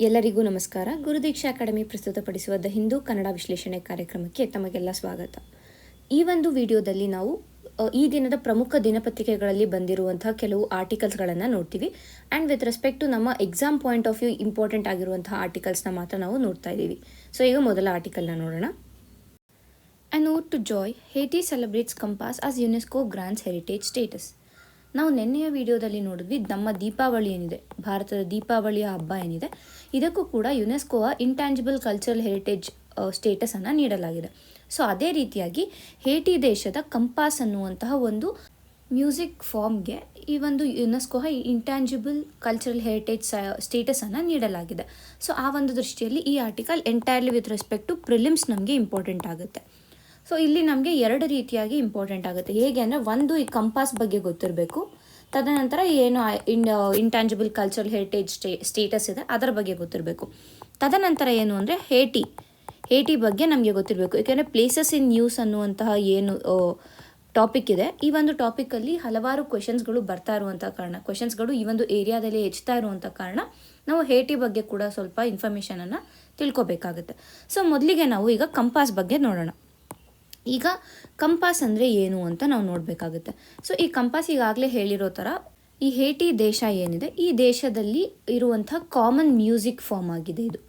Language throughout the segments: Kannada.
ಎಲ್ಲರಿಗೂ ನಮಸ್ಕಾರ. ಗುರುದೀಕ್ಷಾ ಅಕಾಡೆಮಿ ಪ್ರಸ್ತುತಪಡಿಸುವ ದ ಹಿಂದೂ ಕನ್ನಡ ವಿಶ್ಲೇಷಣೆ ಕಾರ್ಯಕ್ರಮಕ್ಕೆ ತಮಗೆಲ್ಲ ಸ್ವಾಗತ. ಈ ಒಂದು ವಿಡಿಯೋದಲ್ಲಿ ನಾವು ಈ ದಿನದ ಪ್ರಮುಖ ದಿನಪತ್ರಿಕೆಗಳಲ್ಲಿ ಬಂದಿರುವಂತಹ ಕೆಲವು ಆರ್ಟಿಕಲ್ಸ್ಗಳನ್ನು ನೋಡ್ತೀವಿ. ಆ್ಯಂಡ್ ವಿತ್ ರೆಸ್ಪೆಕ್ಟ್ ಟು ನಮ್ಮ exam point of view important ಆಗಿರುವಂತಹ ಆರ್ಟಿಕಲ್ಸ್ನ ಮಾತ್ರ ನಾವು ನೋಡ್ತಾ ಇದ್ದೀವಿ. ಸೊ ಈಗ ಮೊದಲ ಆರ್ಟಿಕಲ್ನ ನೋಡೋಣ. An ode to joy, Haiti celebrates compas as UNESCO grants heritage status. ನಾವು ನಿನ್ನೆಯ ವಿಡಿಯೋದಲ್ಲಿ ನೋಡಿದ್ವಿ, ನಮ್ಮ ದೀಪಾವಳಿ ಏನಿದೆ, ಭಾರತದ ದೀಪಾವಳಿಯ ಹಬ್ಬ ಏನಿದೆ, ಇದಕ್ಕೂ ಕೂಡ ಯುನೆಸ್ಕೋವ ಇಂಟ್ಯಾಂಜಿಬಲ್ ಕಲ್ಚರಲ್ ಹೆರಿಟೇಜ್ ಸ್ಟೇಟಸನ್ನು ನೀಡಲಾಗಿದೆ. ಸೊ ಅದೇ ರೀತಿಯಾಗಿ ಹೇಟಿ ದೇಶದ ಕಂಪಾಸ್ ಅನ್ನುವಂತಹ ಒಂದು ಮ್ಯೂಸಿಕ್ ಫಾರ್ಮ್ಗೆ ಈ ಒಂದು ಯುನೆಸ್ಕೋವ ಇಂಟ್ಯಾಂಜಿಬಲ್ ಕಲ್ಚರಲ್ ಹೆರಿಟೇಜ್ ಸ್ಟೇಟಸನ್ನು ನೀಡಲಾಗಿದೆ. ಸೊ ಆ ಒಂದು ದೃಷ್ಟಿಯಲ್ಲಿ ಈ article entirely with respect to prelims ನಮಗೆ ಇಂಪಾರ್ಟೆಂಟ್ ಆಗುತ್ತೆ. ಸೊ ಇಲ್ಲಿ ನಮಗೆ ಎರಡು ರೀತಿಯಾಗಿ ಇಂಪಾರ್ಟೆಂಟ್ ಆಗುತ್ತೆ. ಹೇಗೆ ಅಂದರೆ, ಒಂದು ಈ ಕಂಪಾಸ್ ಬಗ್ಗೆ ಗೊತ್ತಿರಬೇಕು, ತದನಂತರ ಏನು ಇಂಟ್ಯಾಂಜಿಬಲ್ ಕಲ್ಚರಲ್ ಹೆರಿಟೇಜ್ ಸ್ಟೇಟಸ್ ಇದೆ ಅದರ ಬಗ್ಗೆ ಗೊತ್ತಿರಬೇಕು. ತದನಂತರ ಏನು ಅಂದರೆ ಹೇಟಿ ಬಗ್ಗೆ ನಮಗೆ ಗೊತ್ತಿರಬೇಕು. ಏಕೆಂದರೆ ಪ್ಲೇಸಸ್ ಇನ್ ನ್ಯೂಸ್ ಅನ್ನುವಂತಹ ಏನು ಟಾಪಿಕ್ ಇದೆ, ಈ ಒಂದು ಟಾಪಿಕಲ್ಲಿ ಹಲವಾರು ಕ್ವೆಶನ್ಸ್ಗಳು ಬರ್ತಾ ಇರುವಂಥ ಕಾರಣ, ಕ್ವೆಶನ್ಸ್ಗಳು ಈ ಒಂದು ಏರಿಯಾದಲ್ಲಿ ಹೆಚ್ಚುತ್ತಾ ಇರುವಂಥ ಕಾರಣ ನಾವು ಹೇಟಿ ಬಗ್ಗೆ ಕೂಡ ಸ್ವಲ್ಪ ಇನ್ಫಾರ್ಮೇಷನನ್ನು ತಿಳ್ಕೊಬೇಕಾಗುತ್ತೆ. ಸೊ ಮೊದಲಿಗೆ ನಾವು ಈಗ ಕಂಪಾಸ್ ಬಗ್ಗೆ ನೋಡೋಣ. ಈಗ ಕಂಪಾಸ್ ಅಂದರೆ ಏನು ಅಂತ ನಾವು ನೋಡಬೇಕಾಗುತ್ತೆ. ಸೊ ಈ ಕಂಪಾಸ್ ಈಗಾಗಲೇ ಹೇಳಿರೋ ಥರ ಈ ಹೇಟಿ ದೇಶ ಏನಿದೆ, ಈ ದೇಶದಲ್ಲಿ ಇರುವಂಥ ಕಾಮನ್ ಮ್ಯೂಸಿಕ್ ಫಾರ್ಮ್ ಆಗಿದೆ. ಇದು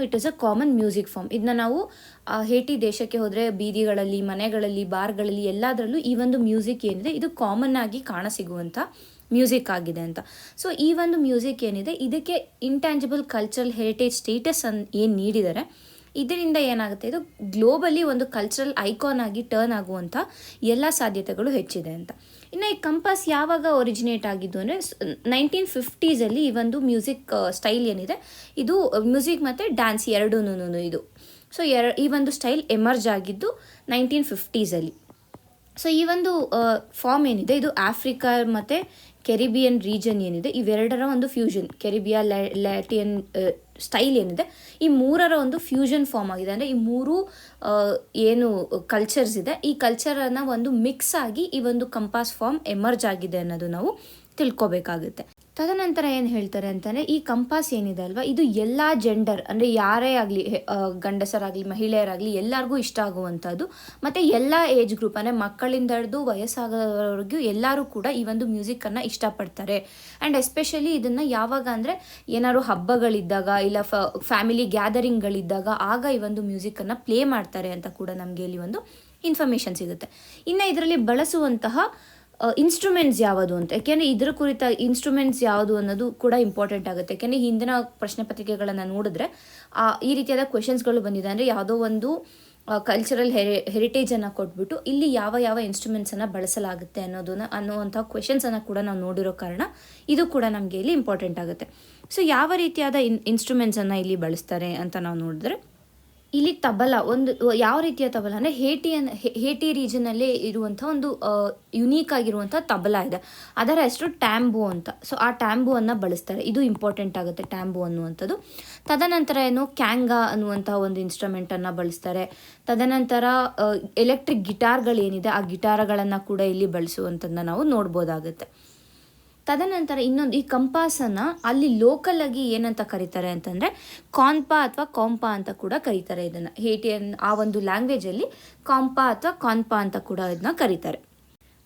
it is a common music form. ಇದನ್ನ ನಾವು ಹೇಟಿ ದೇಶಕ್ಕೆ ಹೋದರೆ ಬೀದಿಗಳಲ್ಲಿ, ಮನೆಗಳಲ್ಲಿ, ಬಾರ್ಗಳಲ್ಲಿ ಎಲ್ಲದರಲ್ಲೂ ಈ ಒಂದು ಮ್ಯೂಸಿಕ್ ಏನಿದೆ ಇದು ಕಾಮನ್ ಆಗಿ ಕಾಣಸಿಗುವಂಥ ಮ್ಯೂಸಿಕ್ ಆಗಿದೆ ಅಂತ. ಸೊ ಈ ಒಂದು ಮ್ಯೂಸಿಕ್ ಏನಿದೆ ಇದಕ್ಕೆ ಇಂಟ್ಯಾಂಜಿಬಲ್ ಕಲ್ಚರಲ್ ಹೆರಿಟೇಜ್ ಸ್ಟೇಟಸ್ ಏನು ನೀಡಿದ್ದಾರೆ, ಇದರಿಂದ ಏನಾಗುತ್ತೆ, ಇದು ಗ್ಲೋಬಲಿ ಒಂದು ಕಲ್ಚರಲ್ ಐಕಾನ್ ಆಗಿ ಟರ್ನ್ ಆಗುವಂಥ ಎಲ್ಲ ಸಾಧ್ಯತೆಗಳು ಹೆಚ್ಚಿದೆ ಅಂತ. ಇನ್ನು ಈ ಕಂಪಾಸ್ ಯಾವಾಗ ಒರಿಜಿನೇಟ್ ಆಗಿದ್ದು ಅಂದರೆ 1950s ಈ ಒಂದು ಮ್ಯೂಸಿಕ್ ಸ್ಟೈಲ್ ಏನಿದೆ ಇದು ಮ್ಯೂಸಿಕ್ ಮತ್ತು ಡ್ಯಾನ್ಸ್ ಎರಡೂ ಇದು. ಸೊ ಈ ಒಂದು ಸ್ಟೈಲ್ ಎಮರ್ಜ್ ಆಗಿದ್ದು 1950s. ಸೊ ಈ ಒಂದು ಫಾರ್ಮ್ ಏನಿದೆ ಇದು ಆಫ್ರಿಕಾ ಮತ್ತು ಕೆರಿಬಿಯನ್ ರೀಜನ್ ಏನಿದೆ ಇವೆರಡರ ಒಂದು ಫ್ಯೂಷನ್, ಕೆರಿಬಿಯಾ ಲ್ಯಾಟಿಯನ್ ಸ್ಟೈಲ್ ಏನಿದೆ ಈ ಮೂರರ ಒಂದು ಫ್ಯೂಷನ್ ಫಾರ್ಮ್ ಆಗಿದೆ. ಅಂದರೆ ಈ ಮೂರು ಏನು ಕಲ್ಚರ್ಸ್ ಇದೆ ಈ ಕಲ್ಚರನ್ನು ಒಂದು ಮಿಕ್ಸ್ ಆಗಿ ಈ ಒಂದು ಕಂಪಾಸ್ ಫಾರ್ಮ್ ಎಮರ್ಜ್ ಆಗಿದೆ ಅನ್ನೋದು ನಾವು ತಿಳ್ಕೊಬೇಕಾಗುತ್ತೆ. ತದನಂತರ ಏನು ಹೇಳ್ತಾರೆ ಅಂತಂದರೆ, ಈ ಕಂಪಾಸ್ ಏನಿದೆ ಅಲ್ವಾ ಇದು ಎಲ್ಲ ಜೆಂಡರ್ ಅಂದರೆ ಯಾರೇ ಆಗಲಿ, ಗಂಡಸರಾಗಲಿ ಮಹಿಳೆಯರಾಗಲಿ ಎಲ್ಲರಿಗೂ ಇಷ್ಟ ಆಗುವಂಥದ್ದು, ಮತ್ತು ಎಲ್ಲ ಏಜ್ ಗ್ರೂಪ್ ಅಂದರೆ ಮಕ್ಕಳಿಂದ ಹಿಡಿದು ವಯಸ್ಸಾಗೋವರೆಗೂ ಎಲ್ಲರೂ ಕೂಡ ಈ ಒಂದು ಮ್ಯೂಸಿಕ್ಕನ್ನು ಇಷ್ಟಪಡ್ತಾರೆ. ಆ್ಯಂಡ್ ಎಸ್ಪೆಷಲಿ ಇದನ್ನು ಯಾವಾಗ ಅಂದರೆ ಏನಾದ್ರು ಹಬ್ಬಗಳಿದ್ದಾಗ ಇಲ್ಲ ಫ್ಯಾಮಿಲಿ ಗ್ಯಾದರಿಂಗ್ಗಳಿದ್ದಾಗ ಆಗ ಈ ಒಂದು ಮ್ಯೂಸಿಕ್ಕನ್ನು ಪ್ಲೇ ಮಾಡ್ತಾರೆ ಅಂತ ಕೂಡ ನಮಗೆ ಇಲ್ಲಿ ಒಂದು ಇನ್ಫಾರ್ಮೇಷನ್ ಸಿಗುತ್ತೆ. ಇನ್ನು ಇದರಲ್ಲಿ ಬಳಸುವಂತಹ ಇನ್ಸ್ಟ್ರೂಮೆಂಟ್ಸ್ ಯಾವುದು ಅಂತ, ಯಾಕೆಂದರೆ ಇದರ ಕುರಿತ ಇನ್ಸ್ಟ್ರೂಮೆಂಟ್ಸ್ ಯಾವುದು ಅನ್ನೋದು ಕೂಡ ಇಂಪಾರ್ಟೆಂಟ್ ಆಗುತ್ತೆ. ಯಾಕೆಂದರೆ ಹಿಂದಿನ ಪ್ರಶ್ನೆ ಪತ್ರಿಕೆಗಳನ್ನು ನೋಡಿದ್ರೆ ಈ ರೀತಿಯಾದ ಕ್ವೆಶನ್ಸ್ಗಳು ಬಂದಿದೆ. ಅಂದರೆ ಯಾವುದೋ ಒಂದು ಕಲ್ಚರಲ್ ಹೆರಿಟೇಜನ್ನು ಕೊಟ್ಬಿಟ್ಟು ಇಲ್ಲಿ ಯಾವ ಇನ್ಸ್ಟ್ರೂಮೆಂಟ್ಸನ್ನು ಬಳಸಲಾಗುತ್ತೆ ಅನ್ನುವಂಥ ಕ್ವೆಶನ್ಸನ್ನು ಕೂಡ ನಾವು ನೋಡಿರೋ ಕಾರಣ ಇದು ಕೂಡ ನಮಗೆ ಇಲ್ಲಿ ಇಂಪಾರ್ಟೆಂಟ್ ಆಗುತ್ತೆ. ಸೊ ಯಾವ ರೀತಿಯಾದ ಇನ್ಸ್ಟ್ರೂಮೆಂಟ್ಸನ್ನು ಇಲ್ಲಿ ಬಳಸ್ತಾರೆ ಅಂತ ನಾವು ನೋಡಿದ್ರೆ, ಇಲ್ಲಿ ತಬಲ ಒಂದು ಯಾವ ರೀತಿಯ ತಬಲ ಅಂದರೆ ಹೇಟಿ ರೀಜನಲ್ಲೇ ಇರುವಂಥ ಒಂದು ಯುನೀಕ್ ಆಗಿರುವಂಥ ತಬಲ ಇದೆ, ಅದರ ಹೆಸರು ಟ್ಯಾಂಬು ಅಂತ. ಸೊ ಆ ಟ್ಯಾಂಬುವನ್ನು ಬಳಸ್ತಾರೆ, ಇದು ಇಂಪಾರ್ಟೆಂಟ್ ಆಗುತ್ತೆ ಟ್ಯಾಂಬು ಅನ್ನುವಂಥದ್ದು. ತದನಂತರ ಕ್ಯಾಂಗಾ ಅನ್ನುವಂಥ ಒಂದು ಇನ್ಸ್ಟ್ರೂಮೆಂಟನ್ನು ಬಳಸ್ತಾರೆ. ತದನಂತರ ಎಲೆಕ್ಟ್ರಿಕ್ ಗಿಟಾರ್ಗಳೇನಿದೆ ಆ ಗಿಟಾರ್ಗಳನ್ನು ಕೂಡ ಇಲ್ಲಿ ಬಳಸುವಂಥದ್ದನ್ನ ನಾವು ನೋಡ್ಬೋದಾಗುತ್ತೆ. ತದನಂತರ ಇನ್ನೊಂದು, ಈ ಕಂಪಾಸನ್ನು ಅಲ್ಲಿ ಲೋಕಲ್ ಆಗಿ ಏನಂತ ಕರೀತಾರೆ ಅಂತಂದರೆ ಕಾನ್ಪಾ ಅಥವಾ ಕಾಂಪಾ ಅಂತ ಕೂಡ ಕರೀತಾರೆ. ಇದನ್ನು ಹೇಟಿಯನ್ ಆ ಒಂದು ಲ್ಯಾಂಗ್ವೇಜಲ್ಲಿ ಕಾಂಪಾ ಅಥವಾ ಕಾನ್ಪಾ ಅಂತ ಕೂಡ ಇದನ್ನ ಕರೀತಾರೆ.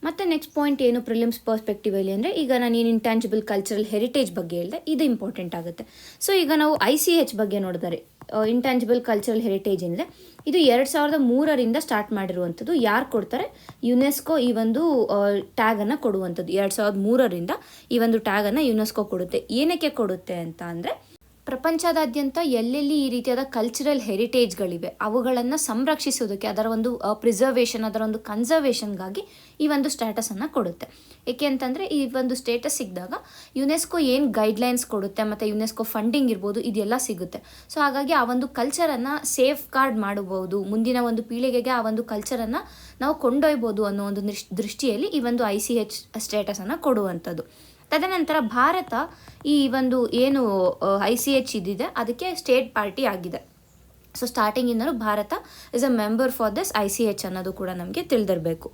ಮತ್ತು ನೆಕ್ಸ್ಟ್ ಪಾಯಿಂಟ್ ಏನು ಪ್ರಿಲಿಮ್ಸ್ ಪರ್ಸ್ಪೆಕ್ಟಿವಲ್ಲಿ ಅಂದರೆ, ಈಗ ನಾನು ಏನು ಇಂಟ್ಯಾಂಜಿಬಲ್ ಕಲ್ಚರಲ್ ಹೆರಿಟೇಜ್ ಬಗ್ಗೆ ಹೇಳಿದೆ ಇದು ಇಂಪಾರ್ಟೆಂಟ್ ಆಗುತ್ತೆ. ಸೊ ಈಗ ನಾವು ICH ಬಗ್ಗೆ ನೋಡಿದರೆ, ಇಂಟ್ಯಾಂಜಿಬಲ್ ಕಲ್ಚರಲ್ ಹೆರಿಟೇಜ್ ಏನಿದೆ ಇದು 2003 ಸ್ಟಾರ್ಟ್ ಮಾಡಿರುವಂಥದ್ದು. ಯಾರು ಕೊಡ್ತಾರೆ, ಯುನೆಸ್ಕೋ ಈ ಒಂದು ಟ್ಯಾಗನ್ನು ಕೊಡುವಂಥದ್ದು. 2003 ಈ ಒಂದು ಟ್ಯಾಗನ್ನು ಯುನೆಸ್ಕೋ ಕೊಡುತ್ತೆ. ಏನಕ್ಕೆ ಕೊಡುತ್ತೆ ಅಂತ ಅಂದರೆ, ಪ್ರಪಂಚದಾದ್ಯಂತ ಎಲ್ಲೆಲ್ಲಿ ಈ ರೀತಿಯಾದ ಕಲ್ಚರಲ್ ಹೆರಿಟೇಜ್ಗಳಿವೆ ಅವುಗಳನ್ನು ಸಂರಕ್ಷಿಸೋದಕ್ಕೆ, ಅದರ ಒಂದು ಪ್ರಿಸರ್ವೇಷನ್, ಅದರ ಒಂದು ಕನ್ಸರ್ವೇಷನ್ಗಾಗಿ ಈ ಒಂದು ಸ್ಟೇಟಸನ್ನು ಕೊಡುತ್ತೆ. ಏಕೆ ಅಂತಂದರೆ ಈ ಒಂದು ಸ್ಟೇಟಸ್ ಸಿಕ್ಕಿದಾಗ ಯುನೆಸ್ಕೋ ಏನು ಗೈಡ್ಲೈನ್ಸ್ ಕೊಡುತ್ತೆ ಮತ್ತು ಯುನೆಸ್ಕೋ ಫಂಡಿಂಗ್ ಇರ್ಬೋದು ಇದೆಲ್ಲ ಸಿಗುತ್ತೆ. ಸೊ ಹಾಗಾಗಿ ಆ ಒಂದು ಕಲ್ಚರನ್ನು ಸೇಫ್ ಗಾರ್ಡ್ ಮಾಡಬಹುದು, ಮುಂದಿನ ಒಂದು ಪೀಳಿಗೆಗೆ ಆ ಒಂದು ಕಲ್ಚರನ್ನು ನಾವು ಕೊಂಡೊಯ್ಬೋದು ಅನ್ನೋ ಒಂದು ದೃಷ್ಟಿಯಲ್ಲಿ ಈ ಒಂದು ICH ಸ್ಟೇಟಸನ್ನು ಕೊಡುವಂಥದ್ದು. ತದನಂತರ ಭಾರತ ಈ ಒಂದು ಏನು ICH ಇದಿದೆ ಅದಕ್ಕೆ ಸ್ಟೇಟ್ ಪಾರ್ಟಿ ಆಗಿದೆ. ಸೊ ಸ್ಟಾರ್ಟಿಂಗಿಂದಲೂ Bharat is a member for this ICH ಅನ್ನೋದು ಕೂಡ ನಮಗೆ ತಿಳಿದಿರಬೇಕು.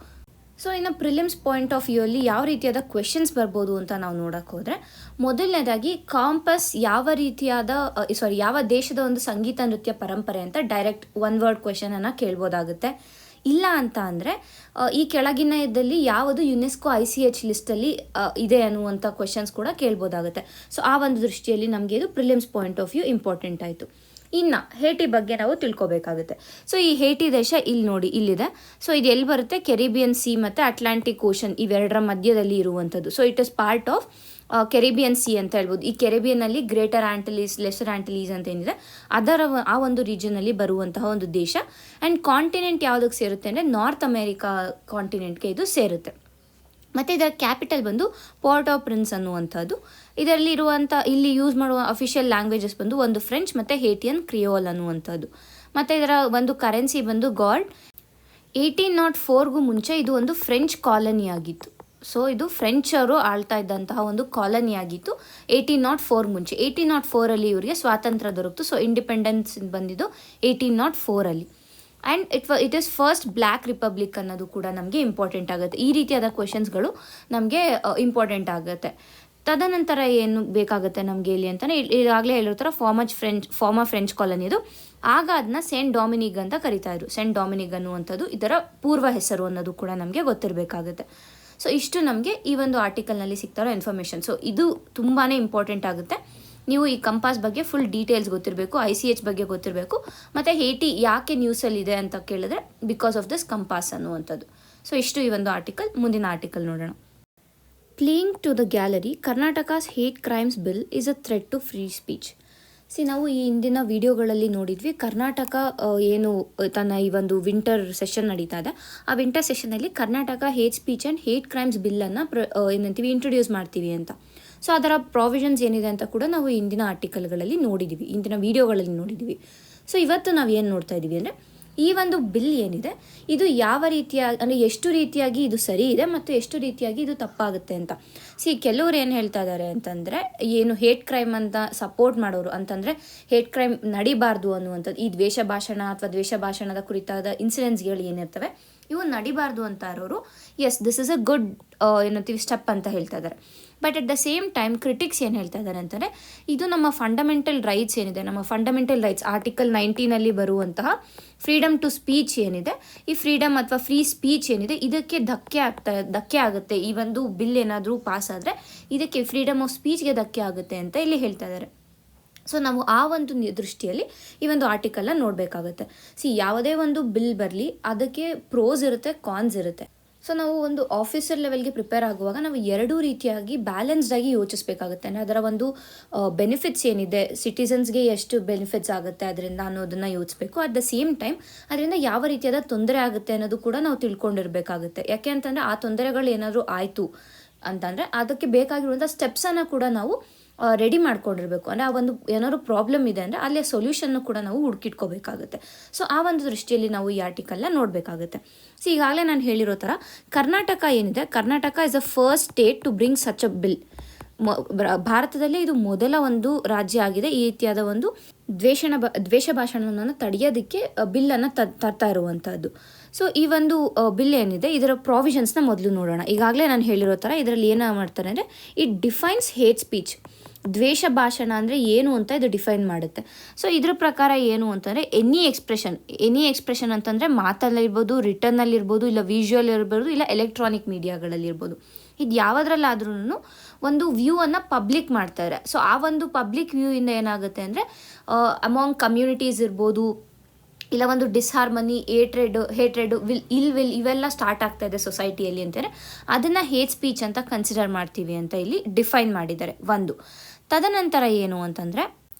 ಸೊ ಇನ್ನು ಪ್ರಿಲಿಮ್ಸ್ ಪಾಯಿಂಟ್ ಆಫ್ ವ್ಯೂ ಅಲ್ಲಿ ಯಾವ ರೀತಿಯಾದ ಕ್ವೆಶನ್ಸ್ ಬರ್ಬೋದು ಅಂತ ನಾವು ನೋಡೋಕೆ ಹೋದರೆ, ಮೊದಲನೇದಾಗಿ ಕಾಂಪಸ್ ಯಾವ ದೇಶದ ಒಂದು ಸಂಗೀತ ನೃತ್ಯ ಪರಂಪರೆ ಅಂತ ಡೈರೆಕ್ಟ್ ಒನ್ ವರ್ಡ್ ಕ್ವೆಶನನ್ನು ಕೇಳ್ಬೋದಾಗುತ್ತೆ. ಇಲ್ಲ ಅಂತ ಅಂದರೆ ಈ ಕೆಳಗಿನದಲ್ಲಿ ಯಾವುದು ಯುನೆಸ್ಕೋ ICH ಲಿಸ್ಟಲ್ಲಿ ಇದೆ ಅನ್ನುವಂಥ ಕ್ವೆಶನ್ಸ್ ಕೂಡ ಕೇಳ್ಬೋದಾಗುತ್ತೆ. ಸೊ ಆ ಒಂದು ದೃಷ್ಟಿಯಲ್ಲಿ ನಮಗೆ ಇದು prelims point of view important ಆಯಿತು. ಇನ್ನು ಹೇಟಿ ಬಗ್ಗೆ ನಾವು ತಿಳ್ಕೊಬೇಕಾಗುತ್ತೆ. ಸೊ ಈ ಹೇಟಿ ದೇಶ ಇಲ್ಲಿ ನೋಡಿ, ಇಲ್ಲಿದೆ. ಸೊ ಇದು ಎಲ್ಲಿ ಬರುತ್ತೆ? ಕೆರಿಬಿಯನ್ ಸಿ ಮತ್ತು ಅಟ್ಲಾಂಟಿಕ್ ಓಷನ್ ಇವೆರಡರ ಮಧ್ಯದಲ್ಲಿ ಇರುವಂಥದ್ದು. So it is part of Caribbean C ಅಂತ ಹೇಳ್ಬೋದು. ಈ ಕೆರಿಬಿಯನ್ನಲ್ಲಿ ಗ್ರೇಟರ್ ಆಂಟಿಲೀಸ್, ಲೆಸರ್ ಆಂಟಿಲೀಸ್ ಅಂತ ಏನಿದೆ ಆ ಒಂದು ರೀಜನಲ್ಲಿ ಬರುವಂತಹ ಒಂದು ದೇಶ. ಆ್ಯಂಡ್ ಕಾಂಟಿನೆಂಟ್ ಯಾವುದಕ್ಕೆ ಸೇರುತ್ತೆ ಅಂದರೆ ನಾರ್ತ್ ಅಮೇರಿಕಾ ಕಾಂಟಿನೆಂಟ್ಗೆ ಇದು ಸೇರುತ್ತೆ. ಮತ್ತು ಇದರ ಕ್ಯಾಪಿಟಲ್ ಬಂದು ಪೋರ್ಟ್ ಆಫ್ ಪ್ರಿನ್ಸ್ ಅನ್ನುವಂಥದ್ದು. ಇಲ್ಲಿ ಯೂಸ್ ಮಾಡುವ ಅಫಿಷಿಯಲ್ ಲ್ಯಾಂಗ್ವೇಜಸ್ ಬಂದು ಒಂದು ಫ್ರೆಂಚ್ ಮತ್ತು ಹೇಟಿಯನ್ ಕ್ರಿಯೋಲ್ ಅನ್ನುವಂಥದ್ದು. ಮತ್ತು ಇದರ ಒಂದು ಕರೆನ್ಸಿ ಬಂದು ಗಾಲ್ಡ್. 1804ಗೂ ಮುಂಚೆ ಇದು ಒಂದು ಫ್ರೆಂಚ್ ಕಾಲನಿ ಆಗಿತ್ತು. ಸೊ ಇದು ಫ್ರೆಂಚ್ ಅವರು ಆಳ್ತಾ ಇದ್ದಂತಹ ಒಂದು ಕಾಲನಿ ಆಗಿತ್ತು 1804 ಮುಂಚೆ. 1804ಅಲ್ಲಿ ಇವರಿಗೆ ಸ್ವಾತಂತ್ರ್ಯ ದೊರಕಿತು. ಸೊ ಇಂಡಿಪೆಂಡೆನ್ಸ್ ಬಂದಿದ್ದು 1804ಅಲ್ಲಿ. And it is first black republic ಅನ್ನೋದು ಕೂಡ ನಮಗೆ ಇಂಪಾರ್ಟೆಂಟ್ ಆಗುತ್ತೆ. ಈ ರೀತಿಯಾದ ಕ್ವೆಶನ್ಸ್ಗಳು ನಮಗೆ ಇಂಪಾರ್ಟೆಂಟ್ ಆಗುತ್ತೆ. ತದನಂತರ ಏನು ಬೇಕಾಗುತ್ತೆ ನಮಗೆ ಇಲ್ಲಿ ಅಂತಲೇ ಈಗಾಗಲೇ ಹೇಳಿರ್ತಾರೆ ಫಾರ್ಮರ್ ಫ್ರೆಂಚ್ ಕಾಲನಿ ಇದು. ಆಗ ಅದನ್ನ ಸೇಂಟ್ ಡೊಮಿನಿಕ್ ಅಂತ ಕರಿತಾ ಇದ್ರು. ಸೇಂಟ್ ಡೊಮಿನಿಕ್ ಅನ್ನುವಂಥದ್ದು ಇದರ ಪೂರ್ವ ಹೆಸರು ಅನ್ನೋದು ಕೂಡ ನಮಗೆ ಗೊತ್ತಿರಬೇಕಾಗುತ್ತೆ. ಸೊ ಇಷ್ಟು ನಮಗೆ ಈ ಒಂದು ಆರ್ಟಿಕಲ್ನಲ್ಲಿ ಸಿಗ್ತಾರೋ ಇನ್ಫಾರ್ಮೇಷನ್. ಸೊ ಇದು ತುಂಬಾ ಇಂಪಾರ್ಟೆಂಟ್ ಆಗುತ್ತೆ. ನೀವು ಈ ಕಂಪಾಸ್ ಬಗ್ಗೆ ಫುಲ್ ಡೀಟೇಲ್ಸ್ ಗೊತ್ತಿರಬೇಕು, ICH ಬಗ್ಗೆ ಗೊತ್ತಿರಬೇಕು, ಮತ್ತು ಹೇಟಿ ಯಾಕೆ ನ್ಯೂಸಲ್ಲಿದೆ ಅಂತ ಕೇಳಿದ್ರೆ ಬಿಕಾಸ್ ಆಫ್ ದಿಸ್ ಕಂಪಾಸ್ ಅನ್ನುವಂಥದ್ದು. ಸೊ ಇಷ್ಟು ಈ ಒಂದು ಆರ್ಟಿಕಲ್. ಮುಂದಿನ ಆರ್ಟಿಕಲ್ ನೋಡೋಣ. Playing to the gallery, Karnataka's hate crimes bill is a threat to free speech. ನಾವು ಈ ಹಿಂದಿನ ವಿಡಿಯೋಗಳಲ್ಲಿ ನೋಡಿದ್ವಿ, ಕರ್ನಾಟಕ ಏನು ತನ್ನ ಈ ಒಂದು ವಿಂಟರ್ ಸೆಷನ್ ನಡೀತಾ ಇದೆ, ಆ ವಿಂಟರ್ ಸೆಷನಲ್ಲಿ Karnataka hate speech and hate crimes ಬಿಲ್ಲನ್ನು ಏನಂತೀವಿ ಇಂಟ್ರೊಡ್ಯೂಸ್ ಮಾಡ್ತೀವಿ ಅಂತ. ಸೊ ಅದರ ಪ್ರಾವಿಷನ್ಸ್ ಏನಿದೆ ಅಂತ ಕೂಡ ನಾವು ಹಿಂದಿನ ಆರ್ಟಿಕಲ್ಗಳಲ್ಲಿ ನೋಡಿದ್ದೀವಿ, ಹಿಂದಿನ ವಿಡಿಯೋಗಳಲ್ಲಿ ನೋಡಿದ್ದೀವಿ. ಸೊ ಇವತ್ತು ನಾವು ಏನು ನೋಡ್ತಾ ಇದ್ದೀವಿ ಅಂದರೆ, ಈ ಒಂದು ಬಿಲ್ ಏನಿದೆ ಇದು ಯಾವ ಎಷ್ಟು ರೀತಿಯಾಗಿ ಇದು ಸರಿ ಇದೆ ಮತ್ತು ಎಷ್ಟು ರೀತಿಯಾಗಿ ಇದು ತಪ್ಪಾಗುತ್ತೆ ಅಂತ. ಕೆಲವರು ಏನು ಹೇಳ್ತಾ ಇದ್ದಾರೆ ಅಂತಂದರೆ, ಏನು ಹೇಟ್ ಕ್ರೈಮ್ ಅಂತ ಸಪೋರ್ಟ್ ಮಾಡೋರು ಅಂತಂದರೆ ಹೇಟ್ ಕ್ರೈಮ್ ನಡಿಬಾರ್ದು ಅನ್ನುವಂಥದ್ದು, ಈ ದ್ವೇಷ ಭಾಷಣ ಅಥವಾ ದ್ವೇಷ ಭಾಷಣದ ಕುರಿತಾದ ಇನ್ಸಿಡೆಂಟ್ಸ್ಗಳು ಏನಿರ್ತವೆ ಇವು ನಡಿಬಾರ್ದು ಅಂತ ಇರೋರು as this is a good ಏನಂತೀವಿ ಸ್ಟೆಪ್ ಅಂತ ಹೇಳ್ತಾ ಇದ್ದಾರೆ. But at the same time critics ಏನು ಹೇಳ್ತಾ ಇದ್ದಾರೆ ಅಂತಂದರೆ, ಇದು ನಮ್ಮ ಫಂಡಮೆಂಟಲ್ ರೈಟ್ಸ್ ಏನಿದೆ, ನಮ್ಮ ಫಂಡಮೆಂಟಲ್ ರೈಟ್ಸ್ ಆರ್ಟಿಕಲ್ 19ನಲ್ಲಿ ಬರುವಂತಹ ಫ್ರೀಡಮ್ ಟು ಸ್ಪೀಚ್ ಏನಿದೆ, ಈ ಫ್ರೀಡಮ್ ಅಥವಾ ಫ್ರೀ ಸ್ಪೀಚ್ ಏನಿದೆ ಇದಕ್ಕೆ ಧಕ್ಕೆ ಆಗುತ್ತೆ. ಈ ಒಂದು ಬಿಲ್ ಏನಾದರೂ ಪಾಸ್ ಆದರೆ ಇದಕ್ಕೆ ಫ್ರೀಡಮ್ ಆಫ್ ಸ್ಪೀಚ್ಗೆ ಧಕ್ಕೆ ಆಗುತ್ತೆ ಅಂತ ಇಲ್ಲಿ ಹೇಳ್ತಾ ಇದ್ದಾರೆ. ಸೊ ನಾವು ಆ ಒಂದು ದೃಷ್ಟಿಯಲ್ಲಿ ಈ ಒಂದು ಆರ್ಟಿಕಲ್ನ ನೋಡಬೇಕಾಗುತ್ತೆ. ಯಾವುದೇ ಒಂದು ಬಿಲ್ ಬರಲಿ ಅದಕ್ಕೆ ಪ್ರೋಸ್ ಇರುತ್ತೆ, ಕಾನ್ಸ್ ಇರುತ್ತೆ. ಸೊ ನಾವು ಒಂದು ಆಫೀಸರ್ ಲೆವೆಲ್ಗೆ ಪ್ರಿಪೇರ್ ಆಗುವಾಗ ನಾವು ಎರಡೂ ರೀತಿಯಾಗಿ ಬ್ಯಾಲೆನ್ಸ್ಡಾಗಿ ಯೋಚಿಸಬೇಕಾಗುತ್ತೆ. ಅದರ ಒಂದು ಬೆನಿಫಿಟ್ಸ್ ಏನಿದೆ, ಸಿಟಿಸನ್ಸ್ಗೆ ಎಷ್ಟು ಬೆನಿಫಿಟ್ಸ್ ಆಗುತ್ತೆ ಅದರಿಂದ ಅನ್ನೋದನ್ನು ಯೋಚಿಸಬೇಕು. ಅಟ್ ದ ಸೇಮ್ ಟೈಮ್ ಅದರಿಂದ ಯಾವ ರೀತಿಯಾದ ತೊಂದರೆ ಆಗುತ್ತೆ ಅನ್ನೋದು ಕೂಡ ನಾವು ತಿಳ್ಕೊಂಡಿರಬೇಕಾಗುತ್ತೆ. ಯಾಕೆ ಅಂತಂದರೆ ಆ ತೊಂದರೆಗಳು ಏನಾದರೂ ಆಯಿತು ಅಂತಂದರೆ ಅದಕ್ಕೆ ಬೇಕಾಗಿರುವಂಥ ಸ್ಟೆಪ್ಸನ್ನು ಕೂಡ ನಾವು ರೆಡಿ ಮಾಡ್ಕೊಂಡಿರಬೇಕು. ಅಂದರೆ ಆ ಒಂದು ಏನಾದ್ರು ಪ್ರಾಬ್ಲಮ್ ಇದೆ ಅಂದರೆ ಅಲ್ಲೇ ಸೊಲ್ಯೂಷನ್ನು ಕೂಡ ನಾವು ಹುಡುಕಿಟ್ಕೋಬೇಕಾಗುತ್ತೆ. ಸೊ ಆ ಒಂದು ದೃಷ್ಟಿಯಲ್ಲಿ ನಾವು ಈ ಆರ್ಟಿಕಲ್ನ ನೋಡಬೇಕಾಗುತ್ತೆ. ಈಗಾಗಲೇ ನಾನು ಹೇಳಿರೋ ಥರ ಕರ್ನಾಟಕ ಏನಿದೆ, Karnataka is a first state to bring such a bill. ಭಾರತದಲ್ಲೇ ಇದು ಮೊದಲ ಒಂದು ರಾಜ್ಯ ಆಗಿದೆ ಈ ರೀತಿಯಾದ ಒಂದು ದ್ವೇಷ ಭಾಷಣವನ್ನು ತಡೆಯೋದಕ್ಕೆ ಬಿಲ್ಲನ್ನು ತರ್ತಾ ಇರುವಂಥದ್ದು. ಸೊ ಈ ಒಂದು ಬಿಲ್ ಏನಿದೆ ಇದರ ಪ್ರಾವಿಷನ್ಸ್ನ ಮೊದಲು ನೋಡೋಣ. ಈಗಾಗಲೇ ನಾನು ಹೇಳಿರೋ ಥರ ಇದರಲ್ಲಿ ಏನು ಮಾಡ್ತಾರೆ ಅಂದರೆ, ಇಟ್ ಡಿಫೈನ್ಸ್ ಹೇಟ್ ಸ್ಪೀಚ್. ದ್ವೇಷ ಭಾಷಣ ಅಂದರೆ ಏನು ಅಂತ ಇದು ಡಿಫೈನ್ ಮಾಡುತ್ತೆ. ಸೊ ಇದ್ರ ಪ್ರಕಾರ ಏನು ಅಂತಂದರೆ, ಎನಿ ಎಕ್ಸ್ಪ್ರೆಷನ್ ಅಂತಂದರೆ ಮಾತಲ್ಲಿರ್ಬೋದು, ರಿಟರ್ನಲ್ಲಿರ್ಬೋದು, ಇಲ್ಲ ವಿಜುವಲ್ ಇರ್ಬೋದು, ಇಲ್ಲ ಎಲೆಕ್ಟ್ರಾನಿಕ್ ಮೀಡಿಯಾಗಳಲ್ಲಿರ್ಬೋದು. ಇದು ಯಾವುದ್ರಲ್ಲಾದ್ರೂ ಒಂದು ವ್ಯೂವನ್ನು ಪಬ್ಲಿಕ್ ಮಾಡ್ತಾರೆ. ಸೊ ಆ ಒಂದು ಪಬ್ಲಿಕ್ ವ್ಯೂ ಇಂದ ಏನಾಗುತ್ತೆ ಅಂದರೆ ಅಮಾಂಗ್ ಕಮ್ಯುನಿಟೀಸ್ ಇರ್ಬೋದು, ಇಲ್ಲ ಒಂದು ಡಿಸ್ಹಾರ್ಮನಿ, ಹೇಟ್ರೆಡ್, ವಿಲ್ ಇವೆಲ್ಲ ಸ್ಟಾರ್ಟ್ ಆಗ್ತಾ ಇದೆ ಸೊಸೈಟಿಯಲ್ಲಿ ಅಂತಾರೆ. ಅದನ್ನು ಹೇಟ್ ಸ್ಪೀಚ್ ಅಂತ ಕನ್ಸಿಡರ್ ಮಾಡ್ತೀವಿ ಅಂತ ಇಲ್ಲಿ ಡಿಫೈನ್ ಮಾಡಿದ್ದಾರೆ. ಒಂದು ತದನಂತರ ಏನು ಅಂತಂದರೆ,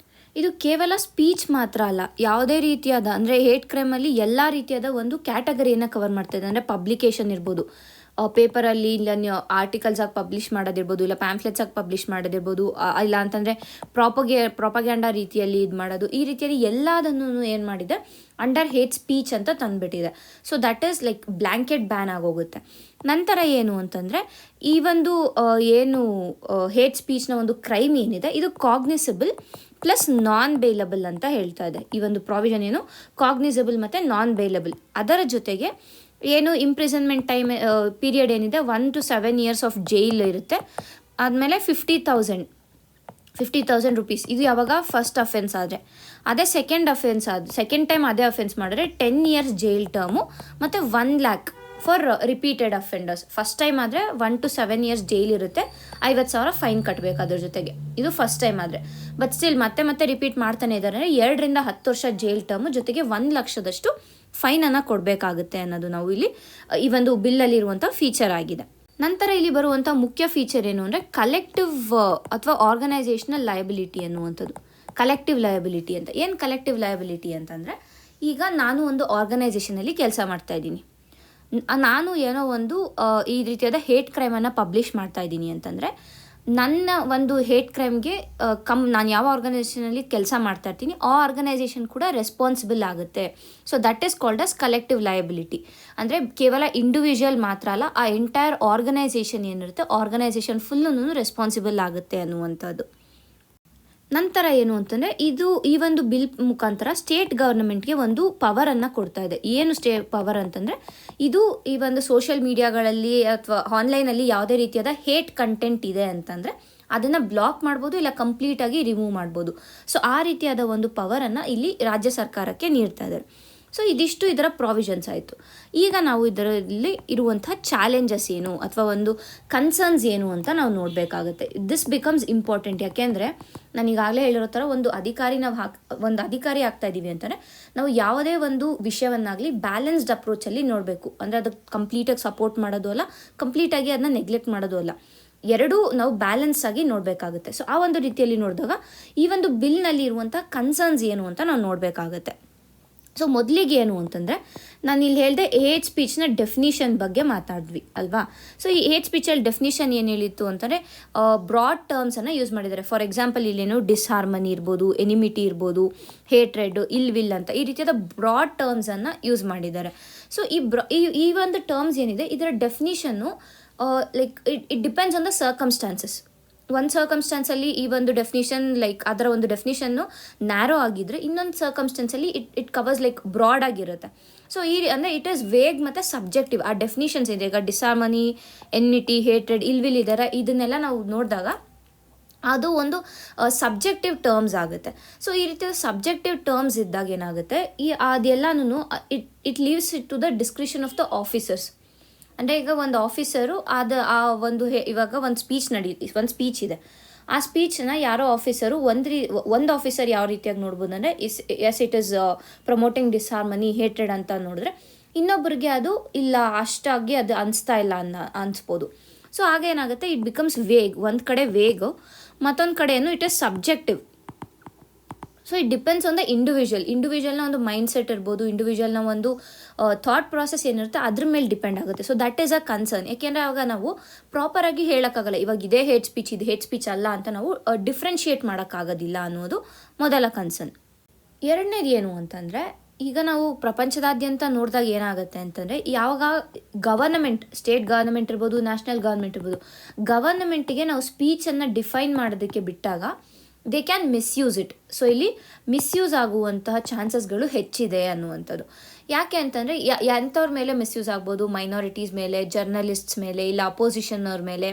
ಇದು ಕೇವಲ ಸ್ಪೀಚ್ ಮಾತ್ರ ಅಲ್ಲ, ಯಾವುದೇ ರೀತಿಯಾದ ಅಂದರೆ ಹೇಟ್ ಕ್ರೈಮಲ್ಲಿ ಎಲ್ಲ ರೀತಿಯಾದ ಒಂದು ಕ್ಯಾಟಗರಿಯನ್ನು ಕವರ್ ಮಾಡ್ತಾ ಇದೆ. ಅಂದರೆ ಪಬ್ಲಿಕೇಶನ್ ಇರ್ಬೋದು, ಪೇಪರಲ್ಲಿ ಇಲ್ಲ ಆರ್ಟಿಕಲ್ಸ್ ಆಗಿ ಪಬ್ಲಿಷ್ ಮಾಡೋದಿರ್ಬೋದು, ಇಲ್ಲ ಪ್ಯಾಂಫ್ಲೆಟ್ಸ್ ಆಗಿ ಪಬ್ಲಿಷ್ ಮಾಡೋದಿರ್ಬೋದು, ಇಲ್ಲ ಅಂತಂದರೆ ಪ್ರಾಪಗ್ಯಾಂಡಾ ರೀತಿಯಲ್ಲಿ ಇದು ಮಾಡೋದು, ಈ ರೀತಿಯಲ್ಲಿ ಎಲ್ಲದನ್ನು ಏನು ಮಾಡಿದೆ ಅಂಡರ್ ಹೇಟ್ ಸ್ಪೀಚ್ ಅಂತ ತಂದುಬಿಟ್ಟಿದೆ. So that is like blanket ban ಆಗೋಗುತ್ತೆ. ನಂತರ ಏನು ಅಂತಂದರೆ, ಈ ಒಂದು ಏನು ಹೇಟ್ ಸ್ಪೀಚ್ನ ಒಂದು ಕ್ರೈಮ್ ಏನಿದೆ ಇದು ಕಾಗ್ನಿಸಬಲ್ ಪ್ಲಸ್ ನಾನ್ ಬೇಲಬಲ್ ಅಂತ ಹೇಳ್ತಾ ಇದೆ. ಈ ಒಂದು ಪ್ರಾವಿಷನ್ ಏನು ಕಾಗ್ನಿಸಬಲ್ ಮತ್ತು ನಾನ್ ಬೇಲಬಲ್. ಅದರ ಜೊತೆಗೆ ಏನು ಇಂಪ್ರಿಸನ್ಮೆಂಟ್ ಟೈಮ್ ಪೀರಿಯಡ್ ಏನಿದೆ 1 to 7 years ಆಫ್ ಜೈಲ್ ಇರುತ್ತೆ. ಆದಮೇಲೆ 50,000 ರುಪೀಸ್. ಇದು ಯಾವಾಗ ಫಸ್ಟ್ ಅಫೆನ್ಸ್ ಆದರೆ. ಅದೇ ಸೆಕೆಂಡ್ ಟೈಮ್ ಅದೇ ಅಫೆನ್ಸ್ ಮಾಡಿದ್ರೆ 10 years ಜೈಲ್ ಟರ್ಮು ಮತ್ತು 1 lakh for repeated offenders. First time ಆದರೆ 1 to 7 years ಜೈಲ್ ಇರುತ್ತೆ, 50,000 ಫೈನ್ ಕಟ್ಟಬೇಕು ಅದ್ರ ಜೊತೆಗೆ. ಇದು ಫಸ್ಟ್ ಟೈಮ್ ಆದರೆ. ಬಟ್ ಸ್ಟಿಲ್ ಮತ್ತೆ ರಿಪೀಟ್ ಮಾಡ್ತಾನೆ ಇದ್ದಾರೆ, 2 ರಿಂದ 10 ವರ್ಷ ಜೈಲ್ ಟರ್ಮು ಜೊತೆಗೆ 1 ಲಕ್ಷದಷ್ಟು ಫೈನನ್ನು ಕೊಡಬೇಕಾಗುತ್ತೆ ಅನ್ನೋದು ನಾವು ಇಲ್ಲಿ ಈ ಒಂದು ಬಿಲ್ಲಲ್ಲಿರುವಂಥ ಫೀಚರ್ ಆಗಿದೆ. ನಂತರ ಇಲ್ಲಿ ಬರುವಂಥ ಮುಖ್ಯ ಫೀಚರ್ ಏನು ಅಂದರೆ ಕಲೆಕ್ಟಿವ್ ಅಥವಾ ಆರ್ಗನೈಸೇಷನಲ್ ಲಯಬಿಲಿಟಿ ಅನ್ನುವಂಥದ್ದು. ಕಲೆಕ್ಟಿವ್ ಲಯಬಿಲಿಟಿ ಅಂತ ಏನು ಕಲೆಕ್ಟಿವ್ ಲಯಬಿಲಿಟಿ ಅಂತಂದರೆ, ಈಗ ನಾನು ಒಂದು ಆರ್ಗನೈಸೇಷನಲ್ಲಿ ಕೆಲಸ ಮಾಡ್ತಾ ಇದ್ದೀನಿ, ನಾನು ಏನೋ ಒಂದು ಈ ರೀತಿಯಾದ ಹೇಟ್ ಕ್ರೈಮನ್ನು ಪಬ್ಲಿಷ್ ಮಾಡ್ತಾ ಇದ್ದೀನಿ ಅಂತಂದರೆ, ನನ್ನ ಒಂದು ಹೇಟ್ ಕ್ರೈಮ್ಗೆ ನಾನು ಯಾವ ಆರ್ಗನೈಸೇಷನಲ್ಲಿ ಕೆಲಸ ಮಾಡ್ತಾ ಇರ್ತೀನಿ ಆ ಆರ್ಗನೈಸೇಷನ್ ಕೂಡ ರೆಸ್ಪಾನ್ಸಿಬಲ್ ಆಗುತ್ತೆ. So that is called as collective liability. ಅಂದರೆ ಕೇವಲ ಇಂಡಿವಿಜುವಲ್ ಮಾತ್ರ ಅಲ್ಲ, ಆ ಎಂಟೈರ್ ಆರ್ಗನೈಸೇಷನ್ ಏನಿರುತ್ತೆ ಆರ್ಗನೈಸೇಷನ್ ಫುಲ್ಲೂ ರೆಸ್ಪಾನ್ಸಿಬಲ್ ಆಗುತ್ತೆ ಅನ್ನುವಂಥದ್ದು. ನಂತರ ಏನು ಅಂತಂದರೆ, ಈ ಒಂದು ಬಿಲ್ ಮುಖಾಂತರ ಸ್ಟೇಟ್ ಗವರ್ನಮೆಂಟ್ಗೆ ಒಂದು ಪವರನ್ನು ಕೊಡ್ತಾ ಇದೆ. ಏನು ಪವರ್ ಅಂತಂದರೆ, ಇದು ಈ ಒಂದು ಸೋಷಿಯಲ್ ಮೀಡಿಯಾಗಳಲ್ಲಿ ಅಥವಾ ಆನ್ಲೈನಲ್ಲಿ ಯಾವುದೇ ರೀತಿಯಾದ ಹೇಟ್ ಕಂಟೆಂಟ್ ಇದೆ ಅಂತಂದರೆ ಅದನ್ನು ಬ್ಲಾಕ್ ಮಾಡ್ಬೋದು, ಇಲ್ಲ ಕಂಪ್ಲೀಟಾಗಿ ರಿಮೂವ್ ಮಾಡ್ಬೋದು. ಸೊ ಆ ರೀತಿಯಾದ ಒಂದು ಪವರನ್ನು ಇಲ್ಲಿ ರಾಜ್ಯ ಸರ್ಕಾರಕ್ಕೆ ನೀಡ್ತಾ ಇದ್ದಾರೆ. ಸೊ ಇದಿಷ್ಟು ಇದರ ಪ್ರಾವಿಷನ್ಸ್ ಆಯಿತು. ಈಗ ನಾವು ಇದರಲ್ಲಿ ಇರುವಂಥ ಚಾಲೆಂಜಸ್ ಏನು ಅಥವಾ ಒಂದು ಕನ್ಸರ್ನ್ಸ್ ಏನು ಅಂತ ನಾವು ನೋಡಬೇಕಾಗುತ್ತೆ. This becomes important. ಯಾಕೆಂದರೆ ನಾನು ಈಗಾಗಲೇ ಹೇಳಿರೋ ಥರ ಒಂದು ಅಧಿಕಾರಿ ಆಗ್ತಾ ಇದ್ದೀವಿ ಅಂತಂದರೆ ನಾವು ಯಾವುದೇ ಒಂದು ವಿಷಯವನ್ನಾಗಲಿ ಬ್ಯಾಲೆನ್ಸ್ಡ್ ಅಪ್ರೋಚಲ್ಲಿ ನೋಡಬೇಕು. ಅಂದರೆ ಅದಕ್ಕೆ ಕಂಪ್ಲೀಟಾಗಿ ಸಪೋರ್ಟ್ ಮಾಡೋದು ಅಲ್ಲ, ಕಂಪ್ಲೀಟಾಗಿ ಅದನ್ನ ನೆಗ್ಲೆಕ್ಟ್ ಮಾಡೋದು ಅಲ್ಲ, ಎರಡೂ ನಾವು ಬ್ಯಾಲೆನ್ಸ್ ಆಗಿ ನೋಡಬೇಕಾಗುತ್ತೆ. ಸೊ ಆ ಒಂದು ರೀತಿಯಲ್ಲಿ ನೋಡಿದಾಗ ಈ ಒಂದು ಬಿಲ್ನಲ್ಲಿ ಇರುವಂಥ ಕನ್ಸರ್ನ್ಸ್ ಏನು ಅಂತ ನಾವು ನೋಡಬೇಕಾಗತ್ತೆ. ಸೊ ಮೊದಲಿಗೆ ಏನು ಅಂತಂದರೆ, ನಾನು ಇಲ್ಲಿ ಹೇಳಿದೆ ಹೇಟ್ ಸ್ಪೀಚ್ನ ಡೆಫಿನಿಷನ್ ಬಗ್ಗೆ ಮಾತಾಡಿದ್ವಿ ಅಲ್ವಾ. ಸೊ ಈ ಹೇಟ್ ಸ್ಪೀಚಲ್ಲಿ ಡೆಫಿನಿಷನ್ ಏನು ಹೇಳಿತ್ತು ಅಂತಂದರೆ ಬ್ರಾಡ್ ಟರ್ಮ್ಸನ್ನು ಯೂಸ್ ಮಾಡಿದ್ದಾರೆ. ಫಾರ್ ಎಕ್ಸಾಂಪಲ್ ಇಲ್ಲೇನು ಡಿಸ್ಹಾರ್ಮನಿ ಇರ್ಬೋದು, ಎನಿಮಿಟಿ ಇರ್ಬೋದು, ಹೇಟ್ರೆಡ್, ವಿಲ್ ಅಂತ ಈ ರೀತಿಯಾದ ಬ್ರಾಡ್ ಟರ್ಮ್ಸನ್ನು ಯೂಸ್ ಮಾಡಿದ್ದಾರೆ. ಸೊ ಈ ಒಂದು ಟರ್ಮ್ಸ್ ಏನಿದೆ ಇದರ ಡೆಫಿನಿಷನ್ನು like it depends on the circumstances. ಒಂದು ಸರ್ಕಮ್ಸ್ಟಾನ್ಸಲ್ಲಿ ಈ ಒಂದು ಡೆಫಿನಿಷನ್ ಅದರ ಒಂದು ಡೆಫಿನಿಷನ್ನು ನ್ಯಾರೋ ಆಗಿದ್ದರೆ, ಇನ್ನೊಂದು ಸರ್ಕಮ್ಸ್ಟಾನ್ಸಲ್ಲಿ ಇಟ್ ಕವರ್ಸ್ ಬ್ರಾಡ್ ಆಗಿರುತ್ತೆ. ಸೊ ಅಂದರೆ ಇಟ್ ಈಸ್ ವೇಗ್ ಮತ್ತು ಸಬ್ಜೆಕ್ಟಿವ್. ಆ ಡೆಫಿನಿಷನ್ಸ್ ಇದೆ, ಈಗ ಡಿಸಾರ್ಮನಿ, ಎನ್ಮಿಟಿ, ಹೇಟ್ರೆಡ್, ವಿಲ್ ಇದರ ಇದನ್ನೆಲ್ಲ ನಾವು ನೋಡಿದಾಗ ಅದು ಒಂದು ಸಬ್ಜೆಕ್ಟಿವ್ ಟರ್ಮ್ಸ್ ಆಗುತ್ತೆ. ಸೊ ಈ ರೀತಿಯ ಸಬ್ಜೆಕ್ಟಿವ್ ಟರ್ಮ್ಸ್ ಇದ್ದಾಗ ಏನಾಗುತ್ತೆ, ಅದೆಲ್ಲನೂ it leaves it to the discretion of the officers. ಅಂದರೆ ಈಗ ಒಂದು ಆಫೀಸರು ಇವಾಗ ಒಂದು ಸ್ಪೀಚ್ ಇದೆ, ಆ ಸ್ಪೀಚನ್ನ ಯಾರೋ ಆಫೀಸರು ಒಂದು ಆಫೀಸರ್ ಯಾವ ರೀತಿಯಾಗಿ ನೋಡ್ಬೋದು ಅಂದರೆ it is promoting disharmony, hatred ಅಂತ ನೋಡಿದ್ರೆ, ಇನ್ನೊಬ್ಬರಿಗೆ ಅದು ಇಲ್ಲ ಅಷ್ಟಾಗಿ ಅದು ಅನಿಸ್ತಾ ಇಲ್ಲ ಅನಿಸ್ಬೋದು. ಸೊ ಆಗೇನಾಗುತ್ತೆ, ಇಟ್ ಬಿಕಮ್ಸ್ ವೇಗ್. ಒಂದು ಕಡೆ ವೇಗು, ಮತ್ತೊಂದು ಕಡೆ ಏನು it is subjective. So it depends on the ಇಂಡಿವಿಜುವಲ್ನ ಒಂದು ಮೈಂಡ್ ಸೆಟ್ ಇರ್ಬೋದು, ಇಂಡಿವಿಜುವಲ್ನ ಒಂದು ಥಾಟ್ ಪ್ರಾಸೆಸ್ ಏನಿರುತ್ತೆ ಅದ್ರ ಮೇಲೆ ಡಿಪೆಂಡ್ ಆಗುತ್ತೆ. So that is a concern. ಯಾಕೆಂದರೆ ಆವಾಗ ನಾವು ಪ್ರಾಪರಾಗಿ ಹೇಳೋಕ್ಕಾಗಲ್ಲ, ಇವಾಗ ಇದೇ ಹೇಟ್ ಸ್ಪೀಚ್ ಅಲ್ಲ ಅಂತ ನಾವು ಡಿಫ್ರೆನ್ಷಿಯೇಟ್ ಮಾಡೋಕ್ಕಾಗೋದಿಲ್ಲ ಅನ್ನೋದು ಮೊದಲ ಕನ್ಸರ್ನ್. ಎರಡನೇದು ಏನು ಅಂತಂದರೆ, ಈಗ ನಾವು ಪ್ರಪಂಚದಾದ್ಯಂತ ನೋಡಿದಾಗ ಏನಾಗುತ್ತೆ ಅಂತಂದರೆ, ಯಾವಾಗ ಗವರ್ನಮೆಂಟ್, ಸ್ಟೇಟ್ ಗವರ್ನಮೆಂಟ್ ಇರ್ಬೋದು, ನ್ಯಾಷನಲ್ ಗವರ್ನಮೆಂಟ್ ಇರ್ಬೋದು, ಗವರ್ನಮೆಂಟಿಗೆ ನಾವು ಸ್ಪೀಚನ್ನು ಡಿಫೈನ್ ಮಾಡೋದಕ್ಕೆ ಬಿಟ್ಟಾಗ they can misuse it. So ಇಲ್ಲಿ ಮಿಸ್ಯೂಸ್ ಆಗುವಂತಹ ಚಾನ್ಸಸ್ಗಳು ಹೆಚ್ಚಿದೆ ಅನ್ನುವಂಥದ್ದು. ಯಾಕೆ ಅಂತಂದರೆ ಎಂಥವ್ರ ಮೇಲೆ ಮಿಸ್ಯೂಸ್ ಆಗ್ಬೋದು, ಮೈನಾರಿಟೀಸ್ ಮೇಲೆ, ಜರ್ನಲಿಸ್ಟ್ಸ್ ಮೇಲೆ, ಇಲ್ಲ ಅಪೋಸಿಷನ್ನವ್ರ ಮೇಲೆ.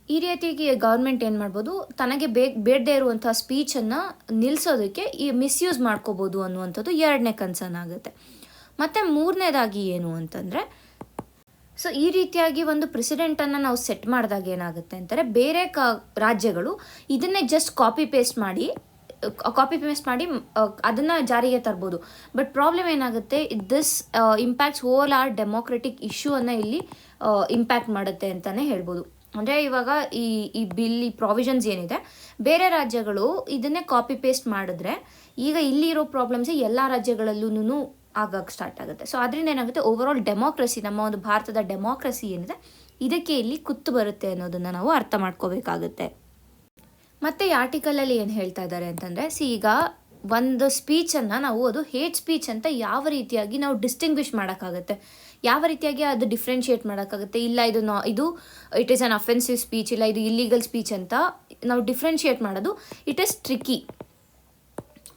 ಈ ರೀತಿಯಾಗಿ ಗೌರ್ಮೆಂಟ್ ಏನು ಮಾಡ್ಬೋದು, ತನಗೆ ಬೇಡದೇ ಇರುವಂಥ ಸ್ಪೀಚನ್ನು ನಿಲ್ಲಿಸೋದಕ್ಕೆ ಈ ಮಿಸ್ಯೂಸ್ ಮಾಡ್ಕೋಬೋದು ಅನ್ನುವಂಥದ್ದು ಎರಡನೇ ಕನ್ಸರ್ನ್ ಆಗುತ್ತೆ. ಮತ್ತು ಮೂರನೇದಾಗಿ ಏನು ಅಂತಂದರೆ, ಸೊ ಈ ರೀತಿಯಾಗಿ ಒಂದು ಪ್ರೆಸಿಡೆಂಟನ್ನು ನಾವು ಸೆಟ್ ಮಾಡಿದಾಗ ಏನಾಗುತ್ತೆ ಅಂತಾರೆ, ಬೇರೆ ರಾಜ್ಯಗಳು ಇದನ್ನೇ ಜಸ್ಟ್ ಕಾಪಿ ಪೇಸ್ಟ್ ಮಾಡಿ ಅದನ್ನು ಜಾರಿಗೆ ತರ್ಬೋದು. ಬಟ್ ಪ್ರಾಬ್ಲಮ್ ಏನಾಗುತ್ತೆ, this impacts whole our democratic ಇಶ್ಯೂವನ್ನು ಇಲ್ಲಿ ಇಂಪ್ಯಾಕ್ಟ್ ಮಾಡುತ್ತೆ ಅಂತಲೇ ಹೇಳ್ಬೋದು. ಅಂದರೆ ಇವಾಗ ಈ ಪ್ರಾವಿಷನ್ಸ್ ಏನಿದೆ, ಬೇರೆ ರಾಜ್ಯಗಳು ಇದನ್ನೇ ಕಾಪಿ ಪೇಸ್ಟ್ ಮಾಡಿದ್ರೆ ಈಗ ಇಲ್ಲಿರೋ ಪ್ರಾಬ್ಲಮ್ಸೇ ಎಲ್ಲ ರಾಜ್ಯಗಳಲ್ಲೂ ಆಗಕ್ಕೆ ಸ್ಟಾರ್ಟ್ ಆಗುತ್ತೆ. ಸೊ ಅದರಿಂದ ಏನಾಗುತ್ತೆ, ಓವರ್ ಆಲ್ ಡೆಮೋಕ್ರಸಿ, ನಮ್ಮ ಒಂದು ಭಾರತದ ಡೆಮೋಕ್ರಸಿ ಏನಿದೆ ಇದಕ್ಕೆ ಇಲ್ಲಿ ಕುತ್ತು ಬರುತ್ತೆ ಅನ್ನೋದನ್ನು ನಾವು ಅರ್ಥ ಮಾಡ್ಕೋಬೇಕಾಗುತ್ತೆ. ಮತ್ತು ಈ ಆರ್ಟಿಕಲಲ್ಲಿ ಏನು ಹೇಳ್ತಾ ಇದ್ದಾರೆ ಅಂತಂದರೆ, ಈಗ ಒಂದು ಸ್ಪೀಚನ್ನು ನಾವು ಅದು ಹೇಟ್ ಸ್ಪೀಚ್ ಅಂತ ಯಾವ ರೀತಿಯಾಗಿ ನಾವು ಡಿಸ್ಟಿಂಗ್ವಿಷ್ ಮಾಡೋಕ್ಕಾಗುತ್ತೆ, ಯಾವ ರೀತಿಯಾಗಿ ಅದು ಡಿಫ್ರೆನ್ಷಿಯೇಟ್ ಮಾಡೋಕ್ಕಾಗುತ್ತೆ. ಇಲ್ಲ ಇದು it is an offensive speech, ಇಲ್ಲ ಇದು ಇಲ್ಲೀಗಲ್ ಸ್ಪೀಚ್ ಅಂತ ನಾವು ಡಿಫ್ರೆನ್ಷಿಯೇಟ್ ಮಾಡೋದು it is tricky.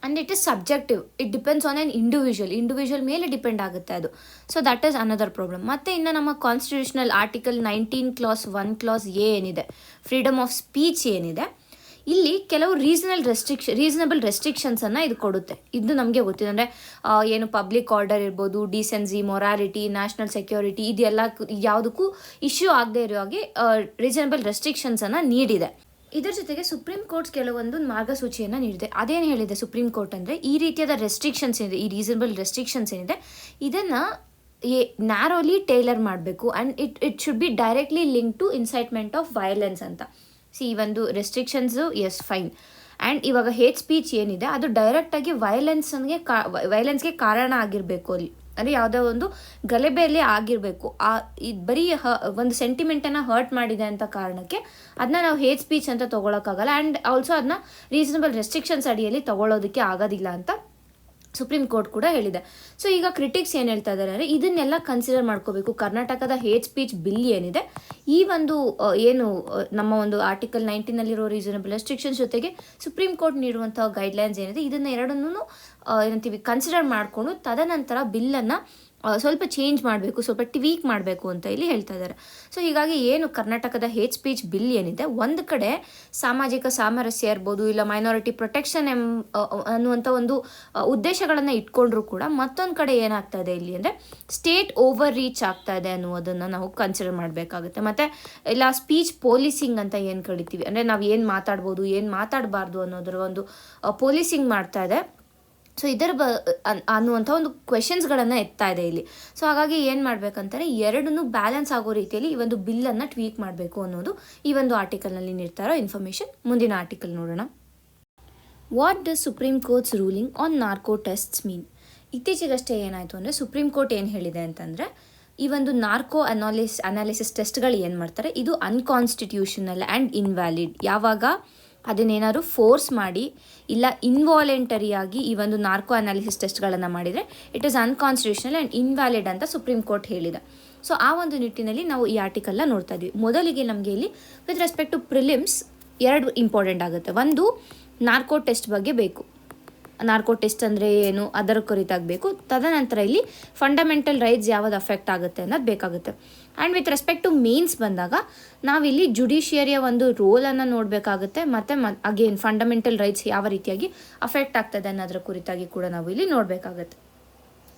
And it is subjective, it depends on on individual ಮೇಲೆ ಡಿಪೆಂಡ್ ಆಗುತ್ತೆ ಅದು. So that is another problem. ಮತ್ತು ಇನ್ನು ನಮ್ಮ constitutional article 19 class 1 class A ಏನಿದೆ, ಫ್ರೀಡಮ್ ಆಫ್ ಸ್ಪೀಚ್ ಏನಿದೆ, ಇಲ್ಲಿ ಕೆಲವು ರೀಸನಬಲ್ ರೆಸ್ಟ್ರಿಕ್ಷನ್ಸನ್ನು ಇದು ಕೊಡುತ್ತೆ. ಇದು ನಮಗೆ ಗೊತ್ತಿದೆ. ಅಂದರೆ ಏನು ಪಬ್ಲಿಕ್ ಆರ್ಡರ್ ಇರ್ಬೋದು, ಡಿಸೆನ್ಸಿ, ಮೊರಾಲಿಟಿ, ನ್ಯಾಷನಲ್ ಸೆಕ್ಯೂರಿಟಿ, ಇದೆಲ್ಲ ಯಾವುದಕ್ಕೂ ಇಶ್ಯೂ ಆಗದೆ ಇರೋ ಹಾಗೆ ರೀಸನಬಲ್ ರೆಸ್ಟ್ರಿಕ್ಷನ್ಸನ್ನು ನೀಡಿದೆ. ಇದರ ಜೊತೆಗೆ ಸುಪ್ರೀಂ ಕೋರ್ಟ್ ಕೆಲವೊಂದು ಮಾರ್ಗಸೂಚಿಯನ್ನು ನೀಡಿದೆ. ಅದೇನು ಹೇಳಿದೆ ಸುಪ್ರೀಂ ಕೋರ್ಟ್ ಅಂದರೆ, ಈ ರೀತಿಯಾದ ರೆಸ್ಟ್ರಿಕ್ಷನ್ಸ್ ಏನಿದೆ, ಈ ರೀಸನಬಲ್ ರೆಸ್ಟ್ರಿಕ್ಷನ್ಸ್ ಏನಿದೆ, ಇದನ್ನು ನ್ಯಾರೋಲಿ ಟೇಲರ್ ಮಾಡಬೇಕು and it should be directly link to incitement of violence ಅಂತ. ಈ ಒಂದು ರೆಸ್ಟ್ರಿಕ್ಷನ್ಸು ಎಸ್ ಫೈನ್. ಆ್ಯಂಡ್ ಇವಾಗ ಹೇಟ್ ಸ್ಪೀಚ್ ಏನಿದೆ ಅದು ಡೈರೆಕ್ಟಾಗಿ ವೈಲೆನ್ಸ್ಗೆ ಕಾರಣ ಆಗಿರಬೇಕು. ಅಲ್ಲಿ ಅಂದರೆ ಯಾವುದೋ ಒಂದು ಗಲಭೆಯಲ್ಲಿ ಆಗಿರಬೇಕು. ಇದು ಬರೀ ಒಂದು ಸೆಂಟಿಮೆಂಟನ್ನು ಹರ್ಟ್ ಮಾಡಿದೆ ಅಂತ ಕಾರಣಕ್ಕೆ ಅದನ್ನ ನಾವು ಹೇಟ್ ಸ್ಪೀಚ್ ಅಂತ ತೊಗೊಳಕ್ಕಾಗಲ್ಲ. ಆ್ಯಂಡ್ ಆಲ್ಸೋ ಅದನ್ನ ರೀಸನಬಲ್ ರೆಸ್ಟ್ರಿಕ್ಷನ್ಸ್ ಅಡಿಯಲ್ಲಿ ತೊಗೊಳೋದಕ್ಕೆ ಆಗೋದಿಲ್ಲ ಅಂತ ಸುಪ್ರೀಂ ಕೋರ್ಟ್ ಕೂಡ ಹೇಳಿದೆ. ಸೊ ಈಗ ಕ್ರಿಟಿಕ್ಸ್ ಏನು ಹೇಳ್ತಾ ಇದ್ದಾರೆ ಅಂದರೆ, ಇದನ್ನೆಲ್ಲ ಕನ್ಸಿಡರ್ ಮಾಡ್ಕೋಬೇಕು. ಕರ್ನಾಟಕದ ಹೇಟ್ ಸ್ಪೀಚ್ ಬಿಲ್ ಏನಿದೆ, ಈ ಒಂದು ಏನು ನಮ್ಮ ಒಂದು ಆರ್ಟಿಕಲ್ 19ನಲ್ಲಿರೋ ರೀಸನಬಲ್ ರೆಸ್ಟ್ರಿಕ್ಷನ್ಸ್ ಜೊತೆಗೆ ಸುಪ್ರೀಂ ಕೋರ್ಟ್ ನೀಡುವಂಥ ಗೈಡ್ಲೈನ್ಸ್ ಏನಿದೆ, ಇದನ್ನು ಎರಡನ್ನೂ ಏನಂತೀವಿ ಕನ್ಸಿಡರ್ ಮಾಡಿಕೊಂಡು ತದನಂತರ ಬಿಲ್ಲನ್ನು ಸ್ವಲ್ಪ ಚೇಂಜ್ ಮಾಡಬೇಕು, ಸ್ವಲ್ಪ ಟ್ವೀಕ್ ಮಾಡಬೇಕು ಅಂತ ಇಲ್ಲಿ ಹೇಳ್ತಾ ಇದ್ದಾರೆ. ಸೊ ಹೀಗಾಗಿ ಏನು ಕರ್ನಾಟಕದ ಹೇಟ್ ಸ್ಪೀಚ್ ಬಿಲ್ ಏನಿದೆ, ಒಂದು ಕಡೆ ಸಾಮಾಜಿಕ ಸಾಮರಸ್ಯ ಇರ್ಬೋದು, ಇಲ್ಲ ಮೈನಾರಿಟಿ ಪ್ರೊಟೆಕ್ಷನ್ ಅನ್ನುವಂಥ ಒಂದು ಉದ್ದೇಶಗಳನ್ನು ಇಟ್ಕೊಂಡ್ರೂ ಕೂಡ ಮತ್ತೊಂದು ಕಡೆ ಏನಾಗ್ತಾ ಇದೆ ಇಲ್ಲಿ ಅಂದರೆ ಸ್ಟೇಟ್ ಓವರ್ ರೀಚ್ ಆಗ್ತಾ ಇದೆ ಅನ್ನುವುದನ್ನು ನಾವು ಕನ್ಸಿಡರ್ ಮಾಡಬೇಕಾಗುತ್ತೆ. ಮತ್ತು ಇಲ್ಲ ಸ್ಪೀಚ್ ಪೊಲೀಸಿಂಗ್ ಅಂತ ಏನು ಕರಿತೀವಿ, ಅಂದರೆ ನಾವು ಏನು ಮಾತಾಡ್ಬೋದು, ಏನು ಮಾತಾಡಬಾರ್ದು ಅನ್ನೋದರ ಒಂದು ಪೊಲೀಸಿಂಗ್ ಮಾಡ್ತಾ ಇದೆ. ಸೊ ಇದರ ಅನ್ನುವಂಥ ಒಂದು ಕ್ವೆಶನ್ಸ್ಗಳನ್ನು ಎತ್ತಾ ಇದೆ ಇಲ್ಲಿ. ಸೊ ಹಾಗಾಗಿ ಏನು ಮಾಡಬೇಕಂತಾರೆ, ಎರಡನ್ನೂ ಬ್ಯಾಲೆನ್ಸ್ ಆಗೋ ರೀತಿಯಲ್ಲಿ ಈ ಒಂದು ಬಿಲ್ಲನ್ನು ಟ್ವೀಕ್ ಮಾಡಬೇಕು ಅನ್ನೋದು ಈ ಒಂದು ಆರ್ಟಿಕಲ್ನಲ್ಲಿ ನೀಡ್ತಾರೋ ಇನ್ಫಾರ್ಮೇಷನ್. ಮುಂದಿನ ಆರ್ಟಿಕಲ್ ನೋಡೋಣ. What does Supreme Court's ruling on narco tests mean? ಇತ್ತೀಚೆಗಷ್ಟೇ ಏನಾಯಿತು ಅಂದರೆ ಸುಪ್ರೀಂ ಕೋರ್ಟ್ ಏನು ಹೇಳಿದೆ ಅಂತಂದರೆ, ಈ ಒಂದು ನಾರ್ಕೋ ಅನಾಲಿಸಿಸ್ ಟೆಸ್ಟ್ಗಳು ಏನು ಮಾಡ್ತಾರೆ, ಇದು ಅನ್ಕಾನ್ಸ್ಟಿಟ್ಯೂಷನಲ್ ಆ್ಯಂಡ್ ಇನ್ವ್ಯಾಲಿಡ್. ಯಾವಾಗ ಅದನ್ನೇನಾದ್ರು ಫೋರ್ಸ್ ಮಾಡಿ ಇಲ್ಲ ಇನ್ವಾಲೆಂಟರಿಯಾಗಿ ಈ ಒಂದು ನಾರ್ಕೋ ಅನಾಲಿಸಿಸ್ ಟೆಸ್ಟ್ಗಳನ್ನು ಮಾಡಿದರೆ it is unconstitutional and invalid ಅಂತ ಸುಪ್ರೀಂ ಕೋರ್ಟ್ ಹೇಳಿದೆ. ಸೊ ಆ ಒಂದು ನಿಟ್ಟಿನಲ್ಲಿ ನಾವು ಈ ಆರ್ಟಿಕಲ್ನ ನೋಡ್ತಾ ಇದ್ವಿ. ಮೊದಲಿಗೆ ನಮಗೆ ಇಲ್ಲಿ ವಿತ್ ರೆಸ್ಪೆಕ್ಟ್ ಟು ಪ್ರಿಲಿಮ್ಸ್ ಎರಡು ಇಂಪಾರ್ಟೆಂಟ್ ಆಗುತ್ತೆ. ಒಂದು, ನಾರ್ಕೋ ಟೆಸ್ಟ್ ಬಗ್ಗೆ ಬೇಕು, ನಾರ್ಕೋ ಟೆಸ್ಟ್ ಅಂದರೆ ಏನು ಅದರ ಕುರಿತಾಗಬೇಕು. ತದನಂತರ ಇಲ್ಲಿ ಫಂಡಮೆಂಟಲ್ ರೈಟ್ಸ್ ಯಾವುದು ಅಫೆಕ್ಟ್ ಆಗುತ್ತೆ ಅನ್ನೋದು ಬೇಕಾಗುತ್ತೆ. And with respect to means ಬಂದಾಗ ನಾವಿಲ್ಲಿ ಜುಡಿಷಿಯರಿಯ ಒಂದು ರೋಲನ್ನು ನೋಡಬೇಕಾಗುತ್ತೆ. ಮತ್ತು ಅಗೇನ್ ಫಂಡಮೆಂಟಲ್ ರೈಟ್ಸ್ ಯಾವ ರೀತಿಯಾಗಿ ಅಫೆಕ್ಟ್ ಆಗ್ತದೆ ಅನ್ನೋದ್ರ ಕುರಿತಾಗಿ ಕೂಡ ನಾವು ಇಲ್ಲಿ ನೋಡಬೇಕಾಗತ್ತೆ.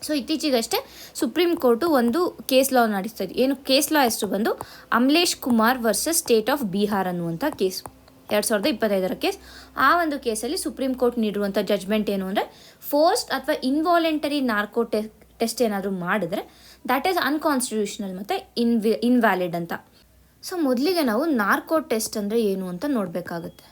ಸೊ ಇತ್ತೀಚೆಗಷ್ಟೇ ಸುಪ್ರೀಂ ಕೋರ್ಟು ಒಂದು ಕೇಸ್ ಲಾ ನಡೆಸ್ತಾ ಇದೆ. ಏನು ಕೇಸ್ ಲಾ ಹೆಸರು ಬಂದು Amalesh Kumar versus state of Bihar ಅನ್ನುವಂಥ ಕೇಸ್, 2025 ಕೇಸ್. ಆ ಒಂದು ಕೇಸಲ್ಲಿ ಸುಪ್ರೀಂ ಕೋರ್ಟ್ ನೀಡಿರುವಂಥ ಜಡ್ಜ್ಮೆಂಟ್ ಏನು ಅಂದರೆ, ಫೋರ್ಸ್ಡ್ ಅಥವಾ ಇನ್ವಾಲೆಂಟರಿ ನಾರ್ಕೋ ಟೆಸ್ಟ್ ಏನಾದರೂ ಮಾಡಿದ್ರೆ ದ್ಯಾಟ್ ಈಸ್ ಅನ್ಕಾನ್ಸ್ಟಿಟ್ಯೂಷನಲ್ ಮತ್ತು ಇನ್ವ್ಯಾಲಿಡ್ ಅಂತ. ಸೊ ಮೊದಲಿಗೆ ನಾವು ನಾರ್ಕೋ ಟೆಸ್ಟ್ ಅಂದರೆ ಏನು ಅಂತ ನೋಡಬೇಕಾಗುತ್ತೆ.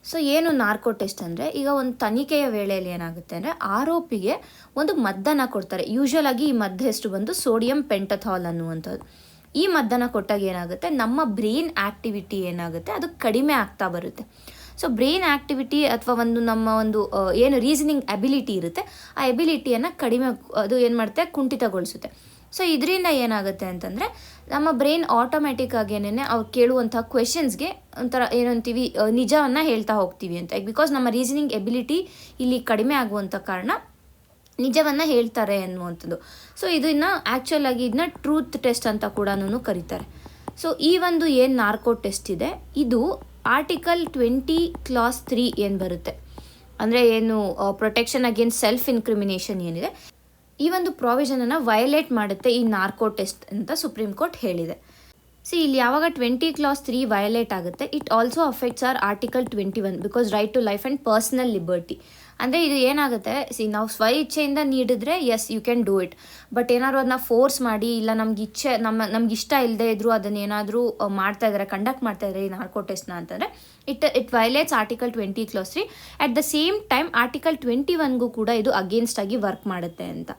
ಸೊ ಏನು ನಾರ್ಕೋ ಟೆಸ್ಟ್ ಅಂದರೆ, ಈಗ ಒಂದು ತನಿಖೆಯ ವೇಳೆಯಲ್ಲಿ ಏನಾಗುತ್ತೆ ಅಂದರೆ ಆರೋಪಿಗೆ ಒಂದು ಮದ್ದನ್ನು ಕೊಡ್ತಾರೆ. ಯೂಶುವಲ್ ಆಗಿ ಈ ಮದ್ದು ಹೆಸರು ಬಂದು ಸೋಡಿಯಂ ಪೆಂಟಥಾಲ್ ಅನ್ನುವಂಥದ್ದು. ಈ ಮದ್ದನ್ನು ಕೊಟ್ಟಾಗ ಏನಾಗುತ್ತೆ, ನಮ್ಮ ಬ್ರೈನ್ ಆ್ಯಕ್ಟಿವಿಟಿ ಏನಾಗುತ್ತೆ ಅದು ಕಡಿಮೆ ಆಗ್ತಾ ಬರುತ್ತೆ. ಸೊ ಬ್ರೈನ್ ಆ್ಯಕ್ಟಿವಿಟಿ ಅಥವಾ ಒಂದು ನಮ್ಮ ಒಂದು ಏನು ರೀಸನಿಂಗ್ ಎಬಿಲಿಟಿ ಇರುತ್ತೆ, ಆ ಎಬಿಲಿಟಿಯನ್ನು ಕಡಿಮೆ ಅದು ಏನು ಮಾಡುತ್ತೆ, ಕುಂಠಿತಗೊಳಿಸುತ್ತೆ. ಸೊ ಇದರಿಂದ ಏನಾಗುತ್ತೆ ಅಂತಂದರೆ ನಮ್ಮ ಬ್ರೈನ್ ಆಟೋಮ್ಯಾಟಿಕ್ ಆಗೇನೆ ಅವ್ರು ಕೇಳುವಂಥ ಕ್ವೆಶನ್ಸ್ಗೆ ಒಂಥರ ಏನಂತೀವಿ ನಿಜವನ್ನು ಹೇಳ್ತಾ ಹೋಗ್ತೀವಿ ಅಂತ. ಬಿಕಾಸ್ ನಮ್ಮ ರೀಸನಿಂಗ್ ಎಬಿಲಿಟಿ ಇಲ್ಲಿ ಕಡಿಮೆ ಆಗುವಂಥ ಕಾರಣ ನಿಜವನ್ನು ಹೇಳ್ತಾರೆ ಅನ್ನುವಂಥದ್ದು. ಸೊ ಇದನ್ನು ಆ್ಯಕ್ಚುಲ್ ಆಗಿ ಇದನ್ನ ಟ್ರೂತ್ ಟೆಸ್ಟ್ ಅಂತ ಕೂಡ ಕರೀತಾರೆ. ಸೊ ಈ ಒಂದು ಏನು ನಾರ್ಕೋ ಟೆಸ್ಟ್ ಇದೆ, ಇದು ಆರ್ಟಿಕಲ್ 20 ಕ್ಲಾಸ್ 3 ಏನು ಬರುತ್ತೆ, ಅಂದರೆ ಏನು ಪ್ರೊಟೆಕ್ಷನ್ ಅಗೇನ್ಸ್ಟ್ ಸೆಲ್ಫ್ ಇನ್ಕ್ರಿಮಿನೇಷನ್ ಏನಿದೆ, ಈ ಒಂದು ಪ್ರಾವಿಷನನ್ನು ವಯಲೇಟ್ ಮಾಡುತ್ತೆ ಈ ನಾರ್ಕೋ ಟೆಸ್ಟ್ ಅಂತ ಸುಪ್ರೀಂ ಕೋರ್ಟ್ ಹೇಳಿದೆ. ಇಲ್ಲಿ ಯಾವಾಗ 20 ಕ್ಲಾಸ್ 3 ವಯಲೇಟ್ ಆಗುತ್ತೆ, it also affects our article 21 because right to life and personal liberty. ಅಂದರೆ ಇದು ಏನಾಗುತ್ತೆ, ನಾವು ಸ್ವ ಇಚ್ಛೆಯಿಂದ ನೀಡಿದ್ರೆ yes you can do it. But ಏನಾದ್ರು ಅದನ್ನ ಫೋರ್ಸ್ ಮಾಡಿ ಇಲ್ಲ ನಮ್ಗೆ ಇಷ್ಟ ಇಲ್ಲದೆ ಇದ್ರು ಅದನ್ನೇನಾದರೂ ಮಾಡ್ತಾ ಇದ್ದಾರೆ, ಕಂಡಕ್ಟ್ ಮಾಡ್ತಾ ಇದ್ದಾರೆ ಈ ನಾರ್ಕೋ ಟೆಸ್ಟ್ನ ಅಂತಂದರೆ it violates article 20 clause 3. At the same time article 21ಗೂ ಕೂಡ ಇದು ಅಗೇನ್ಸ್ಟ್ ಆಗಿ ವರ್ಕ್ ಮಾಡುತ್ತೆ ಅಂತ.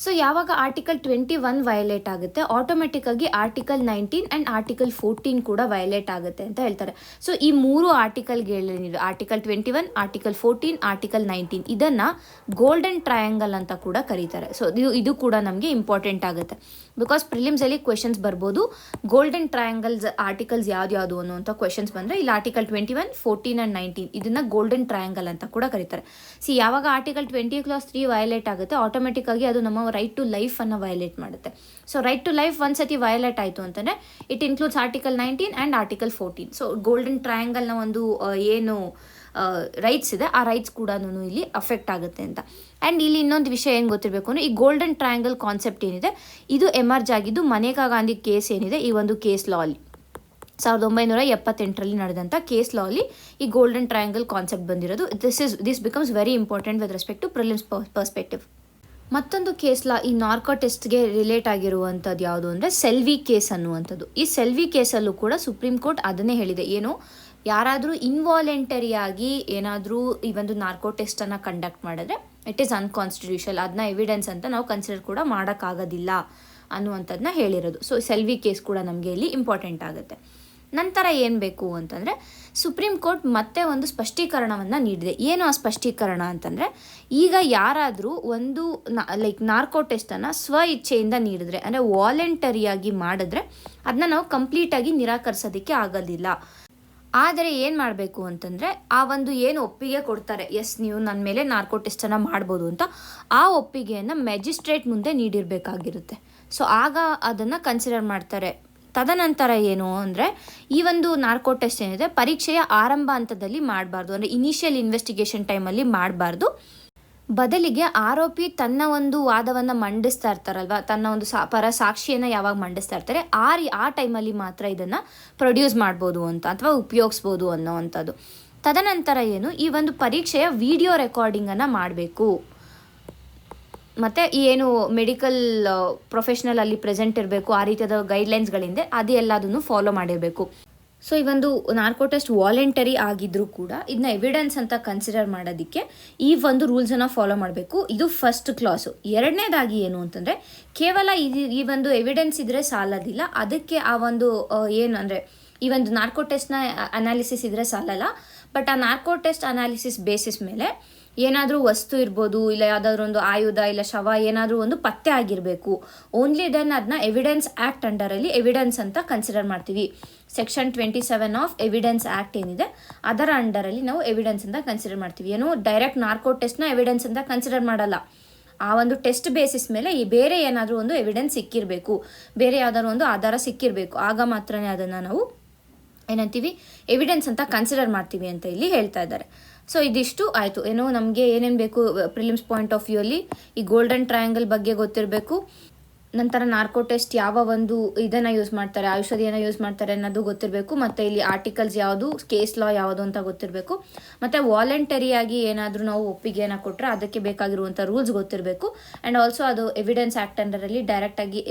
ಸೊ ಯಾವಾಗ ಆರ್ಟಿಕಲ್ 21 ವಯಲೇಟ್ ಆಗುತ್ತೆ, ಆಟೋಮೆಟಿಕ್ಕಾಗಿ ಆರ್ಟಿಕಲ್ 19 ಆ್ಯಂಡ್ ಆರ್ಟಿಕಲ್ 14 ಕೂಡ ವಯಲೇಟ್ ಆಗುತ್ತೆ ಅಂತ ಹೇಳ್ತಾರೆ. ಸೊ ಈ 3 ಆರ್ಟಿಕಲ್ಗಳೇನಿದೆ, ಆರ್ಟಿಕಲ್ 21, ಆರ್ಟಿಕಲ್ 14, ಆರ್ಟಿಕಲ್ 19, ಇದನ್ನು ಗೋಲ್ಡನ್ ಟ್ರಯಾಂಗಲ್ ಅಂತ ಕೂಡ ಕರೀತಾರೆ. ಸೊ ಇದು ಕೂಡ ನಮಗೆ ಇಂಪಾರ್ಟೆಂಟ್ ಆಗುತ್ತೆ. ಬಿಕಾಸ್ ಪ್ರಿಲಿಮ್ಸಲ್ಲಿ ಕ್ವೆಶನ್ಸ್ ಬರ್ಬೋದು, ಗೋಲ್ಡನ್ ಟ್ರಯಾಂಗಲ್ಸ್ ಆರ್ಟಿಕಲ್ಸ್ ಯಾವ್ದು ಅನ್ನುವಂಥ ಕ್ವೆಶನ್ಸ್ ಬಂದರೆ ಇಲ್ಲಿ ಆರ್ಟಿಕಲ್ 21, 14 ಆ್ಯಂಡ್ 19 ಇದನ್ನು ಗೋಲ್ಡನ್ ಟ್ರಯಾಂಗಲ್ ಅಂತ ಕೂಡ ಕರೀತಾರೆ. ಯಾವಾಗ ಆರ್ಟಿಕಲ್ 20 ಕ್ಲಾಸ್ 3 ವಯಲೇಟ್ ಆಗುತ್ತೆ, ಆಟೋಮೆಟಿಕ್ಕಾಗಿ ಅದು ನಮ್ಮ ರೈಟ್ ಟು ಲೈಫನ್ನು ವಯಲೇಟ್ ಮಾಡುತ್ತೆ. ಸೊ ರೈಟ್ ಟು ಲೈಫ್ ಒಂದ್ಸತಿ ವಯಲೇಟ್ ಆಯಿತು ಅಂತಂದರೆ it includes article 19 and article 14. So golden ಟ್ರಯಾಂಗಲ್ನ ಒಂದು ಏನು ರೈಟ್ಸ್ ಇದೆ, ಆ ರೈಟ್ಸ್ ಕೂಡ ಇಲ್ಲಿ ಅಫೆಕ್ಟ್ ಆಗುತ್ತೆ ಅಂತ. ಆ್ಯಂಡ್ ಇಲ್ಲಿ ಇನ್ನೊಂದು ವಿಷಯ ಏನು ಗೊತ್ತಿರಬೇಕು ಅಂದರೆ, ಈ ಗೋಲ್ಡನ್ ಟ್ರಯಾಂಗಲ್ ಕಾನ್ಸೆಪ್ಟ್ ಏನಿದೆ ಇದು ಎಮರ್ಜ್ ಆಗಿದ್ದು ಮನೇಕಾ ಗಾಂಧಿ ಕೇಸ್ ಏನಿದೆ, ಈ ಒಂದು ಕೇಸ್ ಲಾ ಅಲ್ಲಿ 1978 ನಡೆದಂಥ ಕೇಸ್ ಲಾ ಅಲ್ಲಿ ಈ ಗೋಲ್ಡನ್ ಟ್ರಯಾಂಗಲ್ ಕಾನ್ಸೆಪ್ಟ್ ಬಂದಿರೋದು. This becomes very important with respect to prelims perspective. ಮತ್ತೊಂದು ಕೇಸ್ ಲಾ ಈ ನಾರ್ಕೋ ಟೆಸ್ಟ್ಗೆ ರಿಲೇಟ್ ಆಗಿರುವಂಥದ್ದು ಯಾವುದು ಅಂದರೆ ಸೆಲ್ವಿ ಕೇಸ್ ಅನ್ನುವಂಥದ್ದು. ಈ ಸೆಲ್ವಿ ಕೇಸಲ್ಲೂ ಕೂಡ ಸುಪ್ರೀಂ ಕೋರ್ಟ್ ಅದನ್ನೇ ಹೇಳಿದೆ, ಏನು ಯಾರಾದರೂ ಇನ್ವಾಲೆಂಟರಿಯಾಗಿ ಏನಾದರೂ ಈ ಒಂದು ನಾರ್ಕೋ ಟೆಸ್ಟನ್ನು ಕಂಡಕ್ಟ್ ಮಾಡಿದ್ರೆ ಇಟ್ ಈಸ್ ಅನ್ಕಾನ್ಸ್ಟಿಟ್ಯೂಷನಲ್, ಅದನ್ನ ಎವಿಡೆನ್ಸ್ ಅಂತ ನಾವು ಕನ್ಸಿಡರ್ ಕೂಡ ಮಾಡೋಕ್ಕಾಗೋದಿಲ್ಲ ಅನ್ನುವಂಥದ್ದನ್ನ ಹೇಳಿರೋದು. ಸೊ ಸೆಲ್ವಿ ಕೇಸ್ ಕೂಡ ನಮಗೆ ಇಲ್ಲಿ ಇಂಪಾರ್ಟೆಂಟ್ ಆಗುತ್ತೆ. ನಂತರ ಏನು ಬೇಕು ಅಂತಂದರೆ, ಸುಪ್ರೀಂ ಕೋರ್ಟ್ ಮತ್ತೆ ಒಂದು ಸ್ಪಷ್ಟೀಕರಣವನ್ನು ನೀಡಿದೆ. ಏನು ಆ ಸ್ಪಷ್ಟೀಕರಣ ಅಂತಂದರೆ, ಈಗ ಯಾರಾದರೂ ಒಂದು ನಾರ್ಕೋ ಟೆಸ್ಟನ್ನು ಸ್ವ ಇಚ್ಛೆಯಿಂದ ನೀಡಿದ್ರೆ, ಅಂದರೆ ವಾಲಂಟರಿಯಾಗಿ ಮಾಡಿದ್ರೆ ಅದನ್ನ ನಾವು ಕಂಪ್ಲೀಟಾಗಿ ನಿರಾಕರಿಸೋದಕ್ಕೆ ಆಗೋದಿಲ್ಲ. ಆದರೆ ಏನು ಮಾಡಬೇಕು ಅಂತಂದರೆ, ಆ ಒಂದು ಏನು ಒಪ್ಪಿಗೆ ಕೊಡ್ತಾರೆ, ಎಸ್ ನೀವು ನನ್ನ ಮೇಲೆ ನಾರ್ಕೋ ಟೆಸ್ಟನ್ನು ಮಾಡ್ಬೋದು ಅಂತ, ಆ ಒಪ್ಪಿಗೆಯನ್ನು ಮ್ಯಾಜಿಸ್ಟ್ರೇಟ್ ಮುಂದೆ ನೀಡಿರಬೇಕಾಗಿರುತ್ತೆ. ಸೊ ಆಗ ಅದನ್ನು ಕನ್ಸಿಡರ್ ಮಾಡ್ತಾರೆ. ತದನಂತರ ಏನು ಅಂದರೆ, ಈ ಒಂದು ನಾರ್ಕೋ ಟೆಸ್ಟ್ ಏನಿದೆ ಪರೀಕ್ಷೆಯ ಆರಂಭ ಹಂತದಲ್ಲಿ ಮಾಡಬಾರ್ದು, ಅಂದರೆ ಇನಿಷಿಯಲ್ ಇನ್ವೆಸ್ಟಿಗೇಷನ್ ಟೈಮಲ್ಲಿ ಮಾಡಬಾರ್ದು. ಬದಲಿಗೆ ಆರೋಪಿ ತನ್ನ ಒಂದು ವಾದವನ್ನು ಮಂಡಿಸ್ತಾ ಇರ್ತಾರಲ್ವ, ತನ್ನ ಒಂದು ಪರ ಸಾಕ್ಷಿಯನ್ನು ಯಾವಾಗ ಮಂಡಿಸ್ತಾ ಇರ್ತಾರೆ ಆ ಟೈಮಲ್ಲಿ ಮಾತ್ರ ಇದನ್ನು ಪ್ರೊಡ್ಯೂಸ್ ಮಾಡ್ಬೋದು ಅಂತ ಅಥವಾ ಉಪಯೋಗಿಸ್ಬೋದು ಅನ್ನೋವಂಥದ್ದು. ತದನಂತರ ಏನು, ಈ ಒಂದು ಪರೀಕ್ಷೆಯ ವಿಡಿಯೋ ರೆಕಾರ್ಡಿಂಗನ್ನು ಮಾಡಬೇಕು. ಮತ್ತು ಏನು ಮೆಡಿಕಲ್ ಪ್ರೊಫೆಷ್ನಲ್ ಅಲ್ಲಿ ಪ್ರೆಸೆಂಟ್ ಇರಬೇಕು, ಆ ರೀತಿಯಾದ ಗೈಡ್ಲೈನ್ಸ್ಗಳಿಂದ ಅದು ಎಲ್ಲದನ್ನು ಫಾಲೋ ಮಾಡಿರಬೇಕು. ಸೊ ಈ ಒಂದು ನಾರ್ಕೋ ಟೆಸ್ಟ್ ವಾಲಂಟರಿ ಆಗಿದ್ರೂ ಕೂಡ ಇದನ್ನ ಎವಿಡೆನ್ಸ್ ಅಂತ ಕನ್ಸಿಡರ್ ಮಾಡೋದಕ್ಕೆ ಈ ಒಂದು ರೂಲ್ಸನ್ನು ಫಾಲೋ ಮಾಡಬೇಕು. ಇದು ಫಸ್ಟ್ ಕ್ಲಾಸು. ಎರಡನೇದಾಗಿ ಏನು ಅಂತಂದರೆ, ಕೇವಲ ಈ ಒಂದು ಎವಿಡೆನ್ಸ್ ಇದ್ದರೆ ಸಾಲೋದಿಲ್ಲ, ಅದಕ್ಕೆ ಆ ಒಂದು ಏನು ಅಂದರೆ ಈ ಒಂದು ನಾರ್ಕೋ ಟೆಸ್ಟ್ನ ಅನಾಲಿಸಿಸ್ ಇದ್ದರೆ ಸಾಲಲ್ಲ. ಬಟ್ ಆ ನಾರ್ಕೋ ಟೆಸ್ಟ್ ಅನಾಲಿಸಿಸ್ ಬೇಸಿಸ್ ಮೇಲೆ ಏನಾದರೂ ವಸ್ತು ಇರ್ಬೋದು, ಇಲ್ಲ ಯಾವುದಾದ್ರೂ ಒಂದು ಆಯುಧ ಇಲ್ಲ ಶವ ಏನಾದರೂ ಒಂದು ಪತ್ತೆ ಆಗಿರಬೇಕು. ಓನ್ಲಿ ದೆನ್ ಅದನ್ನ ಎವಿಡೆನ್ಸ್ ಆ್ಯಕ್ಟ್ ಅಂಡರಲ್ಲಿ ಎವಿಡೆನ್ಸ್ ಅಂತ ಕನ್ಸಿಡರ್ ಮಾಡ್ತೀವಿ. ಸೆಕ್ಷನ್ 27 ಆಫ್ ಎವಿಡೆನ್ಸ್ ಆ್ಯಕ್ಟ್ ಏನಿದೆ ಅದರ ಅಂಡರಲ್ಲಿ ನಾವು ಎವಿಡೆನ್ಸ್ ಅಂತ ಕನ್ಸಿಡರ್ ಮಾಡ್ತೀವಿ. ಏನು ಡೈರೆಕ್ಟ್ ನಾರ್ಕೋ ಟೆಸ್ಟ್ನ ಎವಿಡೆನ್ಸ್ ಅಂತ ಕನ್ಸಿಡರ್ ಮಾಡಲ್ಲ. ಆ ಒಂದು ಟೆಸ್ಟ್ ಬೇಸಿಸ್ ಮೇಲೆ ಈ ಬೇರೆ ಏನಾದರೂ ಒಂದು ಎವಿಡೆನ್ಸ್ ಸಿಕ್ಕಿರಬೇಕು, ಬೇರೆ ಯಾವುದಾದ್ರು ಒಂದು ಆಧಾರ ಸಿಕ್ಕಿರಬೇಕು, ಆಗ ಮಾತ್ರನೇ ಅದನ್ನು ನಾವು ಏನಂತೀವಿ ಎವಿಡೆನ್ಸ್ ಅಂತ ಕನ್ಸಿಡರ್ ಮಾಡ್ತೀವಿ ಅಂತ ಇಲ್ಲಿ ಹೇಳ್ತಾ ಇದ್ದಾರೆ. ಸೊ ಇದಿಷ್ಟು ಆಯಿತು. ಏನೋ ನಮಗೆ ಏನೇನು ಬೇಕು ಪ್ರಿಲಿಮ್ಸ್ ಪಾಯಿಂಟ್ ಆಫ್ ವ್ಯೂ ಅಲ್ಲಿ, ಈ ಗೋಲ್ಡನ್ ಟ್ರಯಾಂಗಲ್ ಬಗ್ಗೆ ಗೊತ್ತಿರಬೇಕು. ನಂತರ ನಾರ್ಕೋ ಟೆಸ್ಟ್ ಯಾವ ಒಂದು ಇದನ್ನು ಯೂಸ್ ಮಾಡ್ತಾರೆ, ಔಷಧಿಯನ್ನು ಯೂಸ್ ಮಾಡ್ತಾರೆ ಅನ್ನೋದು ಗೊತ್ತಿರಬೇಕು. ಮತ್ತು ಇಲ್ಲಿ ಆರ್ಟಿಕಲ್ಸ್ ಯಾವುದು, ಕೇಸ್ ಲಾ ಯಾವುದು ಅಂತ ಗೊತ್ತಿರಬೇಕು. ಮತ್ತು ವಾಲಂಟರಿಯಾಗಿ ಏನಾದರೂ ನಾವು ಒಪ್ಪಿಗೆಯನ್ನು ಕೊಟ್ಟರೆ ಅದಕ್ಕೆ ಬೇಕಾಗಿರುವಂಥ ರೂಲ್ಸ್ ಗೊತ್ತಿರಬೇಕು. ಆ್ಯಂಡ್ ಆಲ್ಸೋ ಅದು ಎವಿಡೆನ್ಸ್ ಆ್ಯಕ್ಟ್ ಅಂಡರಲ್ಲಿ ಡೈರೆಕ್ಟಾಗಿ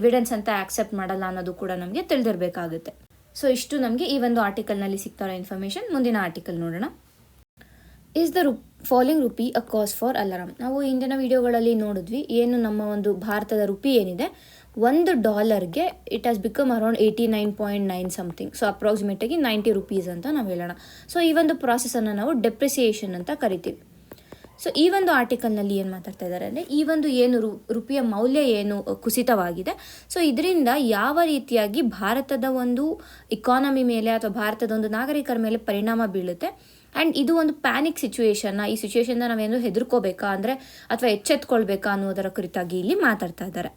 ಎವಿಡೆನ್ಸ್ ಅಂತ ಆಕ್ಸೆಪ್ಟ್ ಮಾಡಲ್ಲ ಅನ್ನೋದು ಕೂಡ ನಮಗೆ ತಿಳಿದಿರಬೇಕಾಗುತ್ತೆ. ಸೊ ಇಷ್ಟು ನಮಗೆ ಈ ಒಂದು ಆರ್ಟಿಕಲ್ನಲ್ಲಿ ಸಿಗ್ತಾರೋ ಇನ್ಫಾರ್ಮೇಷನ್. ಮುಂದಿನ ಆರ್ಟಿಕಲ್ ನೋಡೋಣ. Is the falling rupee a cause for alarm. ನಾವು ಇಂದಿನ ವಿಡಿಯೋಗಳಲ್ಲಿ ನೋಡಿದ್ವಿ, ಏನು ನಮ್ಮ ಒಂದು ಭಾರತದ ರುಪಿ ಏನಿದೆ $1 it has become around 89.9 something. So ಅಪ್ರಾಕ್ಸಿಮೇಟಾಗಿ 90 ರೂಪೀಸ್ ಅಂತ ನಾವು ಹೇಳೋಣ. ಸೊ ಈ ಒಂದು ಪ್ರಾಸೆಸನ್ನು ನಾವು ಡೆಪ್ರಿಸಿಯೇಷನ್ ಅಂತ ಕರಿತೀವಿ. ಸೊ ಈ ಒಂದು ಆರ್ಟಿಕಲ್ನಲ್ಲಿ ಏನು ಮಾತಾಡ್ತಾ ಇದ್ದಾರೆ ಅಂದರೆ, ಈ ಒಂದು ಏನು ರುಪಿಯ ಮೌಲ್ಯ ಏನು ಕುಸಿತವಾಗಿದೆ, ಸೊ ಇದರಿಂದ ಯಾವ ರೀತಿಯಾಗಿ ಭಾರತದ ಒಂದು ಇಕಾನಮಿ ಮೇಲೆ ಅಥವಾ ಭಾರತದ ಒಂದು ನಾಗರಿಕರ ಮೇಲೆ ಪರಿಣಾಮ ಬೀಳುತ್ತೆ. ಆ್ಯಂಡ್ ಇದು ಒಂದು ಪ್ಯಾನಿಕ್ ಸಿಚುವೇಶನ್ನ, ಈ ಸಿಚುವೇಶನ್ನ ನಾವೇನು ಹೆದರ್ಕೋಬೇಕಾ ಅಂದರೆ ಅಥವಾ ಎಚ್ಚೆತ್ಕೊಳ್ಬೇಕಾ ಅನ್ನೋದರ ಕುರಿತಾಗಿ ಇಲ್ಲಿ ಮಾತಾಡ್ತಾ ಇದ್ದಾರೆ.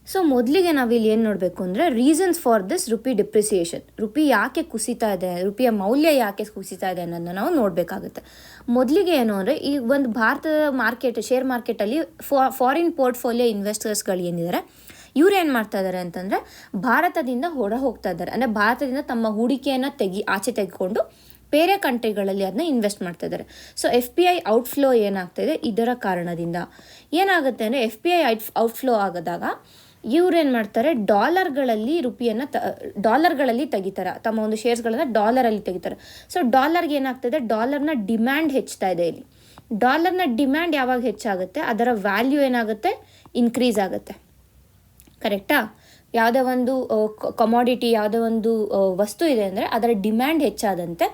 ಸೊ ಮೊದಲಿಗೆ ನಾವಿಲ್ಲಿ ಏನು ನೋಡಬೇಕು ಅಂದರೆ, reasons for this rupee depreciation. Rupee ಯಾಕೆ ಕುಸಿತಾ ಇದೆ, ರುಪಿಯ ಮೌಲ್ಯ ಯಾಕೆ ಕುಸಿತಾ ಇದೆ ಅನ್ನೋದನ್ನು ನಾವು ನೋಡಬೇಕಾಗುತ್ತೆ. ಮೊದಲಿಗೆ ಏನು ಅಂದರೆ, ಈ ಒಂದು ಭಾರತದ ಮಾರ್ಕೆಟ್, ಶೇರ್ ಮಾರ್ಕೆಟಲ್ಲಿ ಫಾರಿನ್ ಪೋರ್ಟ್ಫೋಲಿಯೋ ಇನ್ವೆಸ್ಟರ್ಸ್ಗಳು ಏನಿದ್ದಾರೆ ಇವ್ರು ಏನು ಮಾಡ್ತಾ ಇದ್ದಾರೆ ಅಂತಂದರೆ, ಭಾರತದಿಂದ ಹೊರ ಹೋಗ್ತಾ ಇದ್ದಾರೆ. ಅಂದರೆ ಭಾರತದಿಂದ ತಮ್ಮ ಹೂಡಿಕೆಯನ್ನು ಆಚೆ ತೆಗೆದುಕೊಂಡು ಬೇರೆ ಕಂಟ್ರಿಗಳಲ್ಲಿ ಅದನ್ನ ಇನ್ವೆಸ್ಟ್ ಮಾಡ್ತಾ ಇದ್ದಾರೆ. ಸೊ FPI ಔಟ್ಫ್ಲೋ ಏನಾಗ್ತಾಯಿದೆ, ಇದರ ಕಾರಣದಿಂದ ಏನಾಗುತ್ತೆ ಅಂದರೆ, FPI ಔಟ್ಫ್ಲೋ ಆಗೋದಾಗ ಇವ್ರೇನು ಮಾಡ್ತಾರೆ, ಡಾಲರ್ಗಳಲ್ಲಿ ತೆಗಿತಾರೆ, ತಮ್ಮ ಒಂದು ಶೇರ್ಸ್ಗಳನ್ನು ಡಾಲರಲ್ಲಿ ತೆಗಿತಾರೆ. ಸೊ ಡಾಲರ್ಗೆ ಏನಾಗ್ತದೆ, ಡಾಲರ್ನ ಡಿಮ್ಯಾಂಡ್ ಹೆಚ್ಚುತ್ತಾ ಇದೆ ಇಲ್ಲಿ. ಡಾಲರ್ನ ಡಿಮ್ಯಾಂಡ್ ಯಾವಾಗ ಹೆಚ್ಚಾಗುತ್ತೆ ಅದರ ವ್ಯಾಲ್ಯೂ ಏನಾಗುತ್ತೆ, ಇನ್ಕ್ರೀಸ್ ಆಗುತ್ತೆ. ಕರೆಕ್ಟಾ? ಯಾವುದೇ ಒಂದು ಕಮಾಡಿಟಿ, ಯಾವುದೇ ಒಂದು ವಸ್ತು ಇದೆ ಅಂದರೆ ಅದರ ಡಿಮ್ಯಾಂಡ್ ಹೆಚ್ಚಾದಂತೆ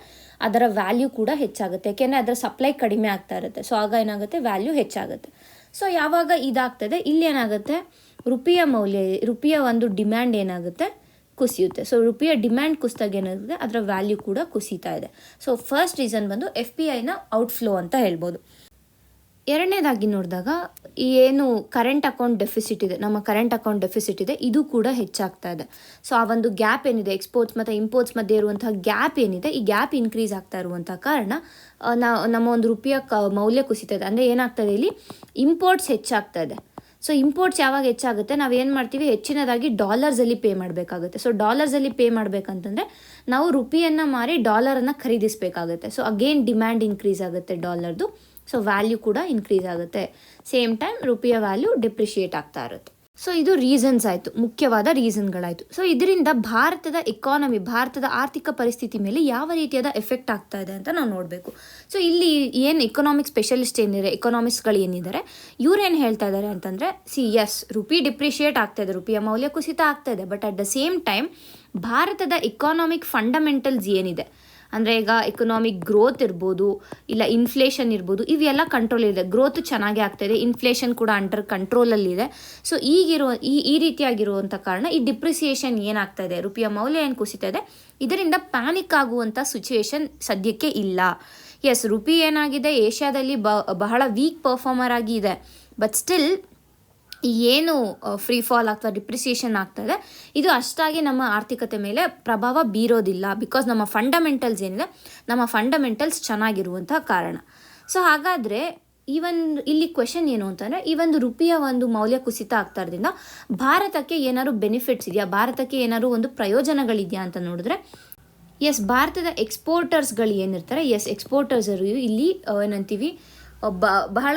ಅದರ ವ್ಯಾಲ್ಯೂ ಕೂಡ ಹೆಚ್ಚಾಗುತ್ತೆ. ಯಾಕೆಂದರೆ ಅದರ ಸಪ್ಲೈ ಕಡಿಮೆ ಆಗ್ತಾ ಇರುತ್ತೆ. ಸೊ ಆಗ ಏನಾಗುತ್ತೆ, ವ್ಯಾಲ್ಯೂ ಹೆಚ್ಚಾಗುತ್ತೆ. ಸೊ ಯಾವಾಗ ಇದಾಗ್ತದೆ, ಇಲ್ಲಿ ಏನಾಗುತ್ತೆ, ರುಪಿಯ ಒಂದು ಡಿಮ್ಯಾಂಡ್ ಏನಾಗುತ್ತೆ, ಕುಸಿಯುತ್ತೆ. ಸೊ ರುಪಿಯ ಡಿಮ್ಯಾಂಡ್ ಕುಸಿದಾಗ ಏನಾಗುತ್ತೆ, ಅದರ ವ್ಯಾಲ್ಯೂ ಕೂಡ ಕುಸಿತಾ ಇದೆ. ಸೊ ಫಸ್ಟ್ ರೀಸನ್ ಬಂದು FPIನ ಔಟ್ಫ್ಲೋ ಅಂತ ಹೇಳ್ಬೋದು. ಎರಡನೇದಾಗಿ ನೋಡಿದಾಗ ಏನು ಕರೆಂಟ್ ಅಕೌಂಟ್ ಡೆಫಿಸಿಟ್ ಇದೆ, ನಮ್ಮ ಕರೆಂಟ್ ಅಕೌಂಟ್ ಡೆಫಿಸಿಟ್ ಇದೆ, ಇದು ಕೂಡ ಹೆಚ್ಚಾಗ್ತಾ ಇದೆ. ಸೊ ಆ ಒಂದು ಗ್ಯಾಪ್ ಏನಿದೆ, ಎಕ್ಸ್ಪೋರ್ಟ್ಸ್ ಮತ್ತು ಇಂಪೋರ್ಟ್ಸ್ ಮಧ್ಯೆ ಇರುವಂತಹ ಗ್ಯಾಪ್ ಏನಿದೆ, ಈ ಗ್ಯಾಪ್ ಇನ್ಕ್ರೀಸ್ ಆಗ್ತಾ ಇರುವಂಥ ಕಾರಣ ನಮ್ಮ ಒಂದು ರುಪಿಯ ಮೌಲ್ಯ ಕುಸಿತಾ ಇದೆ. ಅಂದರೆ ಏನಾಗ್ತದೆ, ಇಲ್ಲಿ ಇಂಪೋರ್ಟ್ಸ್ ಹೆಚ್ಚಾಗ್ತಾ ಇದೆ. ಸೊ ಇಂಪೋರ್ಟ್ಸ್ ಯಾವಾಗ ಹೆಚ್ಚಾಗುತ್ತೆ, ನಾವು ಏನು ಮಾಡ್ತೀವಿ, ಹೆಚ್ಚಿನದಾಗಿ ಡಾಲರ್ಸಲ್ಲಿ ಪೇ ಮಾಡಬೇಕಾಗುತ್ತೆ. ಸೊ ಡಾಲರ್ಸಲ್ಲಿ ಪೇ ಮಾಡಬೇಕಂತಂದರೆ ನಾವು ರುಪಿಯನ್ನು ಮಾರಿ ಡಾಲರನ್ನು ಖರೀದಿಸಬೇಕಾಗುತ್ತೆ. ಸೊ ಅಗೇನ್ ಡಿಮ್ಯಾಂಡ್ ಇನ್ಕ್ರೀಸ್ ಆಗುತ್ತೆ ಡಾಲರ್ದು. ಸೊ ವ್ಯಾಲ್ಯೂ ಕೂಡ ಇನ್ಕ್ರೀಸ್ ಆಗುತ್ತೆ. ಸೇಮ್ ಟೈಮ್ ರುಪಿಯ ವ್ಯಾಲ್ಯೂ ಡಿಪ್ರಿಷಿಯೇಟ್ ಆಗ್ತಾ ಇರುತ್ತೆ. ಸೊ ಇದು ರೀಸನ್ಸ್ ಆಯಿತು, ಮುಖ್ಯವಾದ ರೀಸನ್ಗಳಾಯಿತು. ಸೊ ಇದರಿಂದ ಭಾರತದ ಎಕಾನಮಿ, ಭಾರತದ ಆರ್ಥಿಕ ಪರಿಸ್ಥಿತಿ ಮೇಲೆ ಯಾವ ರೀತಿಯಾದ ಎಫೆಕ್ಟ್ ಆಗ್ತಾ ಇದೆ ಅಂತ ನಾವು ನೋಡಬೇಕು. ಸೊ ಇಲ್ಲಿ ಏನು ಎಕನಾಮಿಕ್ ಸ್ಪೆಷಲಿಸ್ಟ್ ಏನಿದೆ, ಎಕನಾಮಿಸ್ಟ್ಗಳು ಏನಿದ್ದಾರೆ, ಇವ್ರೇನು ಹೇಳ್ತಾ ಇದ್ದಾರೆ ಅಂತಂದರೆ, ರುಪಿ ಡಿಪ್ರಿಷಿಯೇಟ್ ಆಗ್ತಾ ಇದೆ, ರುಪಿಯ ಮೌಲ್ಯ ಕುಸಿತ ಆಗ್ತಾ ಇದೆ. But at the same time ಭಾರತದ ಎಕಾನಮಿಕ್ ಫಂಡಮೆಂಟಲ್ಸ್ ಏನಿದೆ, ಅಂದರೆ ಈಗ ಎಕನಾಮಿಕ್ ಗ್ರೋತ್ ಇರ್ಬೋದು, ಇಲ್ಲ ಇನ್ಫ್ಲೇಷನ್ ಇರ್ಬೋದು, ಇವೆಲ್ಲ ಕಂಟ್ರೋಲ್ ಇದೆ. ಗ್ರೋತ್ ಚೆನ್ನಾಗಿ ಆಗ್ತಾಯಿದೆ, ಇನ್ಫ್ಲೇಷನ್ ಕೂಡ ಅಂಡರ್ ಕಂಟ್ರೋಲಲ್ಲಿದೆ. ಸೊ ಈ ರೀತಿಯಾಗಿರುವಂಥ ಕಾರಣ ಈ ಡಿಪ್ರಿಸಿಯೇಷನ್ ಏನಾಗ್ತಾ ಇದೆ, ರುಪಿಯ ಮೌಲ್ಯ ಏನು ಕುಸಿತಾ ಇದೆ, ಇದರಿಂದ ಪ್ಯಾನಿಕ್ ಆಗುವಂಥ ಸಿಚುವೇಶನ್ ಸದ್ಯಕ್ಕೆ ಇಲ್ಲ. ರುಪಿ ಏನಾಗಿದೆ, ಏಷ್ಯಾದಲ್ಲಿ ಬಹಳ ವೀಕ್ ಪರ್ಫಾರ್ಮರ್ ಆಗಿ ಇದೆ. ಬಟ್ ಸ್ಟಿಲ್ ಏನು ಫ್ರೀ ಫಾಲ್ ಅಥವಾ ಡಿಪ್ರಿಸಿಯೇಷನ್ ಆಗ್ತದೆ, ಇದು ಅಷ್ಟಾಗಿ ನಮ್ಮ ಆರ್ಥಿಕತೆ ಮೇಲೆ ಪ್ರಭಾವ ಬೀರೋದಿಲ್ಲ. ಬಿಕಾಸ್ ನಮ್ಮ ಫಂಡಮೆಂಟಲ್ಸ್ ಏನಿದೆ, ನಮ್ಮ ಫಂಡಮೆಂಟಲ್ಸ್ ಚೆನ್ನಾಗಿರುವಂಥ ಕಾರಣ. ಸೊ ಹಾಗಾದರೆ ಇಲ್ಲಿ ಕ್ವೆಶನ್ ಏನು ಅಂತಂದರೆ, ಈ ಒಂದು ರುಪಿಯ ಒಂದು ಮೌಲ್ಯ ಕುಸಿತ ಆಗ್ತಾ ಇರೋದ್ರಿಂದ ಭಾರತಕ್ಕೆ ಏನಾದ್ರು ಬೆನಿಫಿಟ್ಸ್ ಇದೆಯಾ, ಭಾರತಕ್ಕೆ ಏನಾದ್ರು ಒಂದು ಪ್ರಯೋಜನಗಳಿದೆಯಾ ಅಂತ ನೋಡಿದ್ರೆ, ಭಾರತದ ಎಕ್ಸ್ಪೋರ್ಟರ್ಸ್ಗಳು ಏನಿರ್ತಾರೆ, ಎಕ್ಸ್ಪೋರ್ಟರ್ಸರು ಇಲ್ಲಿ ಏನಂತೀವಿ, ಬಹಳ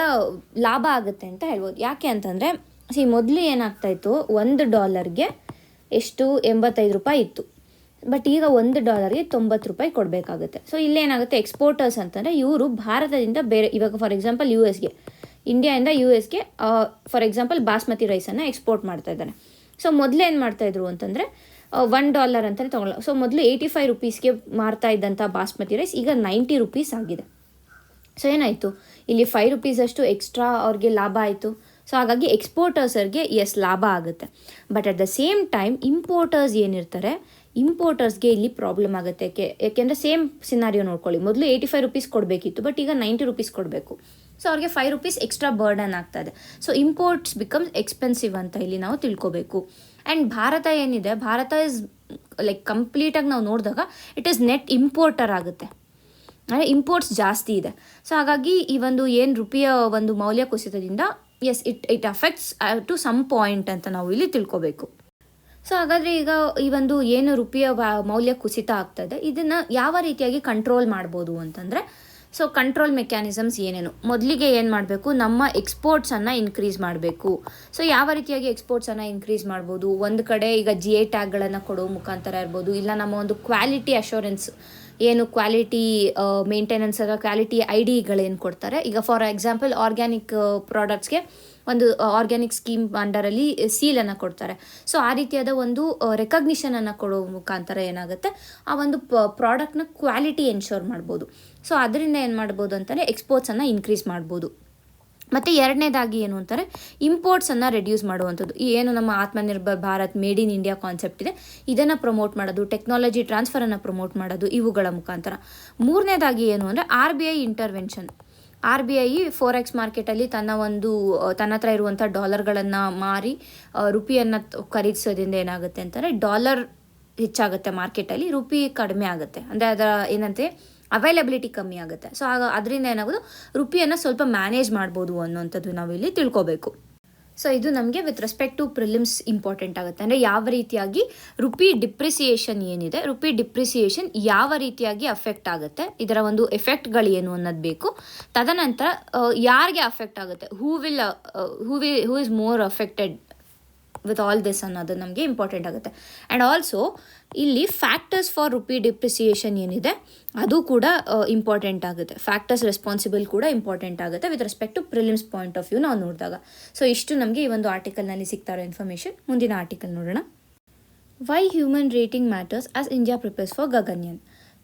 ಲಾಭ ಆಗುತ್ತೆ ಅಂತ ಹೇಳ್ಬೋದು. ಯಾಕೆ ಅಂತಂದರೆ, ಮೊದಲು ಏನಾಗ್ತಾಯಿತ್ತು, $1 ಎಷ್ಟು 85 ರೂಪಾಯಿ ಇತ್ತು. ಬಟ್ ಈಗ $1 90 ಕೊಡಬೇಕಾಗುತ್ತೆ. ಸೊ ಇಲ್ಲೇನಾಗುತ್ತೆ, ಎಕ್ಸ್ಪೋರ್ಟರ್ಸ್ ಅಂತಂದರೆ ಇವರು ಭಾರತದಿಂದ ಬೇರೆ, ಇವಾಗ ಫಾರ್ ಎಕ್ಸಾಂಪಲ್ ಇಂಡಿಯಾದಿಂದ US ಗೆ ಫಾರ್ ಎಕ್ಸಾಂಪಲ್ ಬಾಸ್ಮತಿ ರೈಸನ್ನು ಎಕ್ಸ್ಪೋರ್ಟ್ ಮಾಡ್ತಾ ಇದ್ದಾರೆ. ಸೊ ಮೊದಲು ಏನು ಮಾಡ್ತಾಯಿದ್ರು ಅಂತಂದರೆ $1 ಅಂತಲೇ ತೊಗೊಳ್ಳೋ. ಸೊ ಮೊದಲು 85 ರೂಪೀಸ್ಗೆ ಮಾರ್ತಾ ಇದ್ದಂಥ ಬಾಸ್ಮತಿ ರೈಸ್ ಈಗ 90 ರೂಪೀಸ್ ಆಗಿದೆ. ಸೊ ಏನಾಯಿತು, ಇಲ್ಲಿ 5 ರೂಪೀಸಷ್ಟು ಎಕ್ಸ್ಟ್ರಾ ಅವ್ರಿಗೆ ಲಾಭ ಆಯಿತು. ಸೊ ಹಾಗಾಗಿ ಎಕ್ಸ್ಪೋರ್ಟರ್ಸರ್ಗೆ ಲಾಭ ಆಗುತ್ತೆ. But at the same time importers ಏನಿರ್ತಾರೆ, ಇಂಪೋರ್ಟರ್ಸ್ಗೆ ಇಲ್ಲಿ ಪ್ರಾಬ್ಲಮ್ ಆಗುತ್ತೆ. ಯಾಕೆಂದರೆ ಸೇಮ್ ಸಿನಾರಿಯೋ ನೋಡ್ಕೊಳ್ಳಿ, ಮೊದಲು 85 ರೂಪೀಸ್ ಕೊಡಬೇಕಿತ್ತು, ಬಟ್ ಈಗ 90 ರೂಪೀಸ್ ಕೊಡಬೇಕು. ಸೊ ಅವ್ರಿಗೆ 5 ರೂಪೀಸ್ ಎಕ್ಸ್ಟ್ರಾ ಬರ್ಡನ್ ಆಗ್ತದೆ. ಸೊ ಇಂಪೋರ್ಟ್ಸ್ ಬಿಕಮ್ಸ್ ಎಕ್ಸ್ಪೆನ್ಸಿವ್ ಅಂತ ಇಲ್ಲಿ ನಾವು ತಿಳ್ಕೊಬೇಕು. ಆ್ಯಂಡ್ ಭಾರತ ಏನಿದೆ, ಭಾರತ ಇಸ್ ಲೈಕ್ ಕಂಪ್ಲೀಟಾಗಿ ನಾವು ನೋಡಿದಾಗ ಇಟ್ ಈಸ್ ನೆಟ್ ಇಂಪೋರ್ಟರ್ ಆಗುತ್ತೆ, ಅಂದರೆ ಇಂಪೋರ್ಟ್ಸ್ ಜಾಸ್ತಿ ಇದೆ. ಸೊ ಹಾಗಾಗಿ ಈ ಒಂದು ಏನು ರುಪಿಯ ಒಂದು ಮೌಲ್ಯ ಕುಸಿತದಿಂದ it affects to some point ಅಂತ ನಾವು ಇಲ್ಲಿ ತಿಳ್ಕೊಬೇಕು. ಸೊ ಹಾಗಾದರೆ ಈಗ ಈ ಒಂದು ಏನು ರುಪಿಯ ಮೌಲ್ಯ ಕುಸಿತ ಆಗ್ತದೆ, ಇದನ್ನು ಯಾವ ರೀತಿಯಾಗಿ ಕಂಟ್ರೋಲ್ ಮಾಡ್ಬೋದು ಅಂತಂದರೆ, ಸೊ ಕಂಟ್ರೋಲ್ ಮೆಕ್ಯಾನಿಸಮ್ಸ್ ಏನೇನು, ಮೊದಲಿಗೆ ಏನು ಮಾಡಬೇಕು, ನಮ್ಮ ಎಕ್ಸ್ಪೋರ್ಟ್ಸನ್ನು ಇನ್ಕ್ರೀಸ್ ಮಾಡಬೇಕು. ಸೊ ಯಾವ ರೀತಿಯಾಗಿ ಎಕ್ಸ್ಪೋರ್ಟ್ಸನ್ನು ಇನ್ಕ್ರೀಸ್ ಮಾಡ್ಬೋದು, ಒಂದು ಕಡೆ ಈಗ GI ಟ್ಯಾಗ್ಗಳನ್ನು ಕೊಡೋ ಮುಖಾಂತರ ಇರ್ಬೋದು, ಇಲ್ಲ ನಮ್ಮ ಒಂದು ಕ್ವಾಲಿಟಿ ಅಶ್ಯೂರೆನ್ಸ್ ಏನು ಕ್ವಾಲಿಟಿ ಮೇಂಟೆನೆನ್ಸ್ ಅಥವಾ ಕ್ವಾಲಿಟಿ IDಗಳೇನು ಕೊಡ್ತಾರೆ. ಈಗ ಫಾರ್ ಎಕ್ಸಾಂಪಲ್ ಆರ್ಗ್ಯಾನಿಕ್ ಪ್ರಾಡಕ್ಟ್ಸ್ಗೆ ಒಂದು ಆರ್ಗ್ಯಾನಿಕ್ ಸ್ಕೀಮ್ ಅಂಡರಲ್ಲಿ ಸೀಲನ್ನು ಕೊಡ್ತಾರೆ. ಸೊ ಆ ರೀತಿಯಾದ ಒಂದು ರೆಕಗ್ನಿಷನನ್ನು ಕೊಡೋ ಮುಖಾಂತರ ಏನಾಗುತ್ತೆ, ಆ ಒಂದು ಪ್ರಾಡಕ್ಟ್ನ ಕ್ವಾಲಿಟಿ ಎನ್ಶೋರ್ ಮಾಡ್ಬೋದು. ಸೊ ಅದರಿಂದ ಏನು ಮಾಡ್ಬೋದು ಅಂತಂದರೆ ಎಕ್ಸ್ಪೋರ್ಟ್ಸನ್ನು ಇನ್ಕ್ರೀಸ್ ಮಾಡ್ಬೋದು. ಮತ್ತು ಎರಡನೇದಾಗಿ ಏನು ಅಂತಾರೆ, ಇಂಪೋರ್ಟ್ಸನ್ನು ರೆಡ್ಯೂಸ್ ಮಾಡುವಂಥದ್ದು. ಈ ಏನು ನಮ್ಮ Atmanirbhar Bharat, made in India concept ಇದೆ, ಇದನ್ನು ಪ್ರಮೋಟ್ ಮಾಡೋದು, ಟೆಕ್ನಾಲಜಿ ಟ್ರಾನ್ಸ್ಫರನ್ನು ಪ್ರಮೋಟ್ ಮಾಡೋದು, ಇವುಗಳ ಮುಖಾಂತರ. ಮೂರನೇದಾಗಿ ಏನು ಅಂದರೆ RBI ಇಂಟರ್ವೆನ್ಷನ್. RBI ಫೋರೆಕ್ಸ್ ಮಾರ್ಕೆಟಲ್ಲಿ ತನ್ನ ಹತ್ರ ಇರುವಂಥ ಡಾಲರ್ಗಳನ್ನು ಮಾರಿ ರುಪಿಯನ್ನು ಖರೀದಿಸೋದ್ರಿಂದ ಏನಾಗುತ್ತೆ ಅಂತಂದರೆ ಡಾಲರ್ ಹೆಚ್ಚಾಗುತ್ತೆ ಮಾರ್ಕೆಟಲ್ಲಿ, ರುಪಿ ಕಡಿಮೆ ಆಗುತ್ತೆ. ಅಂದರೆ ಅದರ ಏನಂತೆ ಅವೈಲಬಿಲಿಟಿ ಕಮ್ಮಿ ಆಗುತ್ತೆ. ಸೊ ಅದರಿಂದ ಏನಾಗೋದು, ರುಪಿಯನ್ನು ಸ್ವಲ್ಪ ಮ್ಯಾನೇಜ್ ಮಾಡ್ಬೋದು ಅನ್ನೋಂಥದ್ದು ನಾವಿಲ್ಲಿ ತಿಳ್ಕೊಬೇಕು. ಸೊ ಇದು ನಮಗೆ with respect to prelims important ಆಗುತ್ತೆ. ಅಂದರೆ ಯಾವ ರೀತಿಯಾಗಿ ರುಪಿ ಡಿಪ್ರಿಸಿಯೇಷನ್ ಏನಿದೆ, ರುಪಿ ಡಿಪ್ರಿಸಿಯೇಷನ್ ಯಾವ ರೀತಿಯಾಗಿ ಅಫೆಕ್ಟ್ ಆಗುತ್ತೆ, ಇದರ ಒಂದು ಎಫೆಕ್ಟ್ಗಳು ಏನು ಅನ್ನೋದು ಬೇಕು. ತದನಂತರ ಯಾರಿಗೆ ಅಫೆಕ್ಟ್ ಆಗುತ್ತೆ, who is more affected with all this ಅನ್ನೋದು ನಮಗೆ ಇಂಪಾರ್ಟೆಂಟ್ ಆಗುತ್ತೆ. ಆ್ಯಂಡ್ ಆಲ್ಸೋ ಇಲ್ಲಿ ಫ್ಯಾಕ್ಟರ್ಸ್ ಫಾರ್ ರುಪಿ ಡಿಪ್ರಿಸಿಯೇಷನ್ ಏನಿದೆ ಅದು ಕೂಡ ಇಂಪಾರ್ಟೆಂಟ್ ಆಗುತ್ತೆ. ಫ್ಯಾಕ್ಟರ್ಸ್ ರೆಸ್ಪಾನ್ಸಿಬಲ್ ಕೂಡ ಇಂಪಾರ್ಟೆಂಟ್ ಆಗುತ್ತೆ with respect to prelims point of view ನಾವು ನೋಡಿದಾಗ. ಸೊ ಇಷ್ಟು ನಮಗೆ ಈ ಒಂದು ಆರ್ಟಿಕಲ್ನಲ್ಲಿ ಸಿಗ್ತಾ ಇರೋ ಇನ್ಫಾರ್ಮೇಷನ್. ಮುಂದಿನ ಆರ್ಟಿಕಲ್ ನೋಡೋಣ. Why human rating matters as India prepares for Gaganyaan.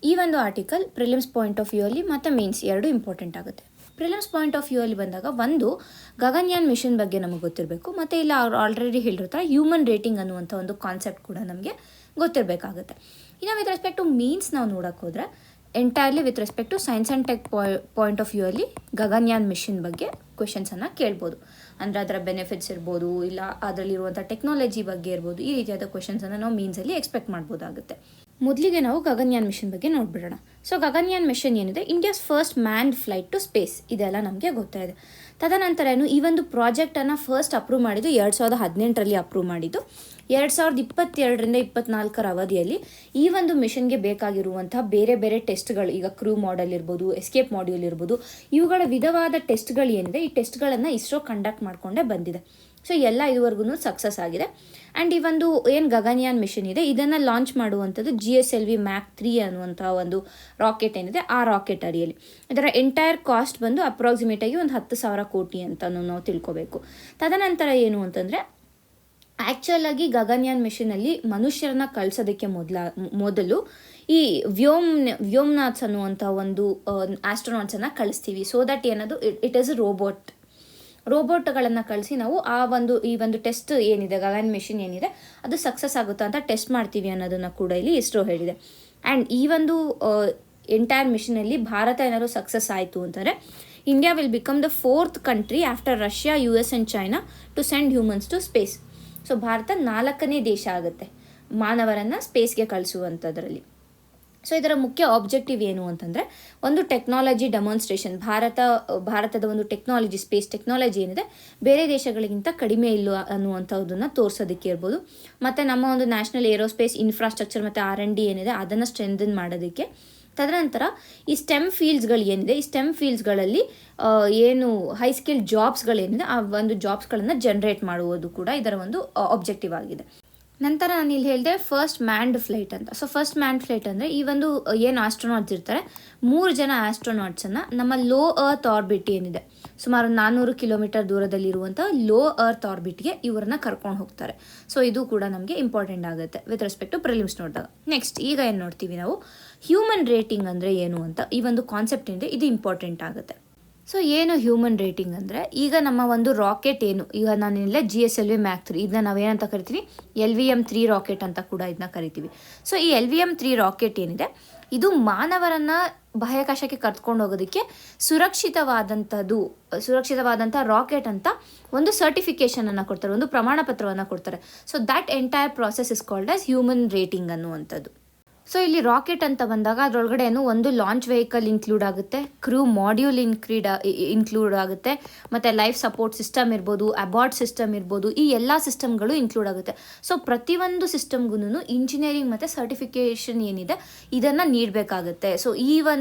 ಈ ಒಂದು article prelims point of view ಅಲ್ಲಿ ಮತ್ತು ಮೇನ್ಸ್ ಎರಡು ಇಂಪಾರ್ಟೆಂಟ್ ಆಗುತ್ತೆ. ಪ್ರಿಲಿಮ್ಸ್ ಪಾಯಿಂಟ್ ಆಫ್ ವ್ಯೂ ಅಲ್ಲಿ ಬಂದಾಗ ಒಂದು ಗಗನ್ಯಾನ್ ಮಿಷನ್ ಬಗ್ಗೆ ನಮಗೆ ಗೊತ್ತಿರಬೇಕು, ಮತ್ತು ಇಲ್ಲ ಅವ್ರು ಆಲ್ರೆಡಿ ಹೇಳಿರ್ತಾರೆ ಹ್ಯೂಮನ್ ರೇಟಿಂಗ್ ಅನ್ನುವಂಥ ಒಂದು ಕಾನ್ಸೆಪ್ಟ್ ಕೂಡ ನಮಗೆ ಗೊತ್ತಿರಬೇಕಾಗುತ್ತೆ. ಇನ್ನು ವಿತ್ ರೆಸ್ಪೆಕ್ಟ್ ಟು ಮೀನ್ಸ್ ನಾವು ನೋಡೋಕೆ ಹೋದರೆ entirely with respect to science and tech point of view ಅಲ್ಲಿ ಗಗನ್ಯಾನ್ ಮಿಷನ್ ಬಗ್ಗೆ ಕ್ವೆಶನ್ಸನ್ನು ಕೇಳ್ಬೋದು. ಅಂದರೆ ಅದರ ಬೆನಿಫಿಟ್ಸ್ ಇರ್ಬೋದು, ಇಲ್ಲ ಅದರಲ್ಲಿರುವಂಥ ಟೆಕ್ನಾಲಜಿ ಬಗ್ಗೆ ಇರ್ಬೋದು, ಈ ರೀತಿಯಾದ ಕ್ವೆಶನ್ಸನ್ನು ನಾವು ಮೀನ್ಸಲ್ಲಿ ಎಕ್ಸ್ಪೆಕ್ಟ್ ಮಾಡ್ಬೋದಾಗುತ್ತೆ. ಮೊದಲಿಗೆ ನಾವು ಗಗನ್ಯಾನ್ ಮಿಷನ್ ಬಗ್ಗೆ ನೋಡ್ಬಿಡೋಣ. ಸೊ ಗಗನ್ಯಾನ್ ಮಿಷನ್ ಏನಿದೆ India's first manned flight to space, ಇದೆಲ್ಲ ನಮಗೆ ಗೊತ್ತಾಯಿದೆ. ತದನಂತರ ಈ ಒಂದು ಪ್ರಾಜೆಕ್ಟನ್ನು ಫಸ್ಟ್ ಅಪ್ರೂವ್ ಮಾಡಿದ್ದು 2018ರಲ್ಲಿ ಅಪ್ರೂವ್ ಮಾಡಿದ್ದು. 2022ರಿಂದ 2024 ಅವಧಿಯಲ್ಲಿ ಈ ಒಂದು ಮಿಷನ್ಗೆ ಬೇಕಾಗಿರುವಂಥ ಬೇರೆ ಬೇರೆ ಟೆಸ್ಟ್ಗಳು, ಈಗ ಕ್ರೂ ಮಾಡೆಲ್ ಇರ್ಬೋದು, ಎಸ್ಕೇಪ್ ಮಾಡ್ಯೂಲ್ ಇರ್ಬೋದು, ಇವುಗಳ ವಿಧವಾದ ಟೆಸ್ಟ್ಗಳು ಏನಿದೆ ಈ ಟೆಸ್ಟ್ಗಳನ್ನು ಇಸ್ರೋ ಕಂಡಕ್ಟ್ ಮಾಡಿಕೊಂಡೇ ಬಂದಿದೆ. ಸೊ ಎಲ್ಲ ಇದುವರೆಗೂ ಸಕ್ಸಸ್ ಆಗಿದೆ. ಆ್ಯಂಡ್ ಈ ಒಂದು ಏನು ಗಗನ್ಯಾನ್ ಮಿಷನ್ ಇದೆ ಇದನ್ನು ಲಾಂಚ್ ಮಾಡುವಂಥದ್ದು GSLV Mach 3 ಅನ್ನುವಂಥ ಒಂದು ರಾಕೆಟ್ ಏನಿದೆ ಆ ರಾಕೆಟ್ ಅಡಿಯಲ್ಲಿ. ಇದರ ಎಂಟೈರ್ ಕಾಸ್ಟ್ ಬಂದು ಅಪ್ರಾಕ್ಸಿಮೇಟಾಗಿ ಒಂದು 10,000 ಕೋಟಿ ಅಂತ ನಾವು ತಿಳ್ಕೊಬೇಕು. ತದನಂತರ ಏನು ಅಂತಂದರೆ ಆ್ಯಕ್ಚುಲ್ ಆಗಿ ಗಗನ್ಯಾನ್ ಮಿಷನಲ್ಲಿ ಮನುಷ್ಯರನ್ನ ಕಳಿಸೋದಕ್ಕೆ ಮೊದಲು ಈ ವ್ಯೋಮ್ನಾಥ್ಸ್ ಅನ್ನುವಂಥ ಒಂದು ಆಸ್ಟ್ರೋನಾಟ್ಸನ್ನು ಕಳಿಸ್ತೀವಿ. ಸೊ ದಟ್ ಏನದು ಇಟ್ ಈಸ್ ರೋಬೋಟ್ಗಳನ್ನು ಕಳಿಸಿ ನಾವು ಈ ಒಂದು ಟೆಸ್ಟ್ ಏನಿದೆ ಗಗನ್ ಮಿಷನ್ ಏನಿದೆ ಅದು ಸಕ್ಸಸ್ ಆಗುತ್ತಾ ಅಂತ ಟೆಸ್ಟ್ ಮಾಡ್ತೀವಿ ಅನ್ನೋದನ್ನು ಕೂಡ ಇಲ್ಲಿ ಇಸ್ರೋ ಹೇಳಿದೆ. ಆ್ಯಂಡ್ ಈ ಒಂದು ಎಂಟೈರ್ ಮಿಷನಲ್ಲಿ ಭಾರತ ಏನಾದರೂ ಸಕ್ಸಸ್ ಆಯಿತು ಅಂತಂದರೆ India will become the 4th country after Russia, US and China to send humans to space. So ಭಾರತ 4ನೇ ದೇಶ ಆಗುತ್ತೆ ಮಾನವರನ್ನು ಸ್ಪೇಸ್ಗೆ ಕಳಿಸುವಂಥದ್ರಲ್ಲಿ. ಸೊ ಇದರ ಮುಖ್ಯ ಆಬ್ಜೆಕ್ಟಿವ್ ಏನು ಅಂತಂದರೆ ಒಂದು ಟೆಕ್ನಾಲಜಿ ಡೆಮಾನ್ಸ್ಟ್ರೇಷನ್. ಭಾರತದ ಒಂದು ಟೆಕ್ನಾಲಜಿ, ಸ್ಪೇಸ್ ಟೆಕ್ನಾಲಜಿ ಏನಿದೆ ಬೇರೆ ದೇಶಗಳಿಗಿಂತ ಕಡಿಮೆ ಇಲ್ಲ ಅನ್ನುವಂಥದ್ದನ್ನು ತೋರಿಸೋದಕ್ಕೆ ಇರ್ಬೋದು. ಮತ್ತು ನಮ್ಮ ಒಂದು ನ್ಯಾಷನಲ್ ಏರೋಸ್ಪೇಸ್ ಇನ್ಫ್ರಾಸ್ಟ್ರಕ್ಚರ್ ಮತ್ತು R&D ಏನಿದೆ ಅದನ್ನು ಸ್ಟ್ರೆಂಥನ್ ಮಾಡೋದಕ್ಕೆ. ತದನಂತರ ಈ ಸ್ಟೆಮ್ ಫೀಲ್ಡ್ಸ್ಗಳು ಏನಿದೆ ಈ ಸ್ಟೆಮ್ ಫೀಲ್ಡ್ಸ್ಗಳಲ್ಲಿ ಏನು ಹೈ ಸ್ಕಿಲ್ ಜಾಬ್ಸ್ಗಳೇನಿದೆ ಆ ಒಂದು ಜಾಬ್ಸ್ಗಳನ್ನು ಜನರೇಟ್ ಮಾಡುವುದು ಕೂಡ ಇದರ ಒಂದು ಆಬ್ಜೆಕ್ಟಿವ್ ಆಗಿದೆ. ನಂತರ ನಾನು ಇಲ್ಲಿ ಹೇಳಿದೆ ಫಸ್ಟ್ ಮ್ಯಾನ್ಡ್ ಫ್ಲೈಟ್ ಅಂತ. ಸೊ ಫಸ್ಟ್ ಮ್ಯಾನ್ಡ್ ಫ್ಲೈಟ್ ಅಂದರೆ ಈ ಒಂದು ಏನು ಆಸ್ಟ್ರೋನಾಟ್ಸ್ ಇರ್ತಾರೆ 3 ಜನ ಆಸ್ಟ್ರೋನಾಟ್ಸನ್ನು ನಮ್ಮ ಲೋ ಅರ್ತ್ ಆರ್ಬಿಟ್ ಏನಿದೆ ಸುಮಾರು 400 ಕಿಲೋಮೀಟರ್ ದೂರದಲ್ಲಿರುವಂಥ ಲೋ ಅರ್ತ್ ಆರ್ಬಿಟ್ಗೆ ಇವರನ್ನ ಕರ್ಕೊಂಡು ಹೋಗ್ತಾರೆ. ಸೊ ಇದು ಕೂಡ ನಮಗೆ ಇಂಪಾರ್ಟೆಂಟ್ ಆಗುತ್ತೆ ವಿತ್ ರೆಸ್ಪೆಕ್ಟ್ ಟು ಪ್ರಿಲಿಮ್ಸ್ ನೋಡಿದಾಗ. ನೆಕ್ಸ್ಟ್ ಈಗ ಏನು ನೋಡ್ತೀವಿ ನಾವು ಹ್ಯೂಮನ್ ರೇಟಿಂಗ್ ಅಂದರೆ ಏನು ಅಂತ. ಈ ಒಂದು ಕಾನ್ಸೆಪ್ಟ್ ಏನಿದೆ ಇದು ಇಂಪಾರ್ಟೆಂಟ್ ಆಗುತ್ತೆ. ಸೊ ಏನು ಹ್ಯೂಮನ್ ರೇಟಿಂಗ್ ಅಂದರೆ ಈಗ ನಮ್ಮ ಒಂದು ರಾಕೆಟ್ ಏನು ಈಗ ನಾನಿಲ್ಲ GSLV Mach 3 ಇದನ್ನ ನಾವೇನಂತ ಕರಿತೀವಿ LVM-3 ರಾಕೆಟ್ ಅಂತ ಕೂಡ ಇದನ್ನ ಕರಿತೀವಿ. ಸೊ ಈ LVM-3 ರಾಕೆಟ್ ಏನಿದೆ ಇದು ಮಾನವರನ್ನು ಬಾಹ್ಯಾಕಾಶಕ್ಕೆ ಕರ್ಕೊಂಡು ಹೋಗೋದಕ್ಕೆ ಸುರಕ್ಷಿತವಾದಂಥ ರಾಕೆಟ್ ಅಂತ ಒಂದು ಸರ್ಟಿಫಿಕೇಷನನ್ನು ಕೊಡ್ತಾರೆ, ಒಂದು ಪ್ರಮಾಣ ಪತ್ರವನ್ನು ಕೊಡ್ತಾರೆ. So that entire process is called as human rating ಅನ್ನುವಂಥದ್ದು. ಸೊ ಇಲ್ಲಿ ರಾಕೆಟ್ ಅಂತ ಬಂದಾಗ ಅದರೊಳಗಡೆ ಒಂದು ಲಾಂಚ್ ವೆಹಿಕಲ್ ಇನ್ಕ್ಲೂಡ್ ಆಗುತ್ತೆ, ಕ್ರೂ ಮಾಡ್ಯೂಲ್ ಇನ್ಕ್ಲೂಡ್ ಆಗುತ್ತೆ, ಮತ್ತು ಲೈಫ್ ಸಪೋರ್ಟ್ ಸಿಸ್ಟಮ್ ಇರ್ಬೋದು, ಅಬಾರ್ಡ್ ಸಿಸ್ಟಮ್ ಇರ್ಬೋದು, ಈ ಎಲ್ಲ ಸಿಸ್ಟಮ್ಗಳು ಇನ್ಕ್ಲೂಡ್ ಆಗುತ್ತೆ. ಸೊ ಪ್ರತಿಯೊಂದು ಸಿಸ್ಟಮ್ಗೂ ಇಂಜಿನಿಯರಿಂಗ್ ಮತ್ತು ಸರ್ಟಿಫಿಕೇಷನ್ ಏನಿದೆ ಇದನ್ನು ನೀಡಬೇಕಾಗುತ್ತೆ. ಸೊ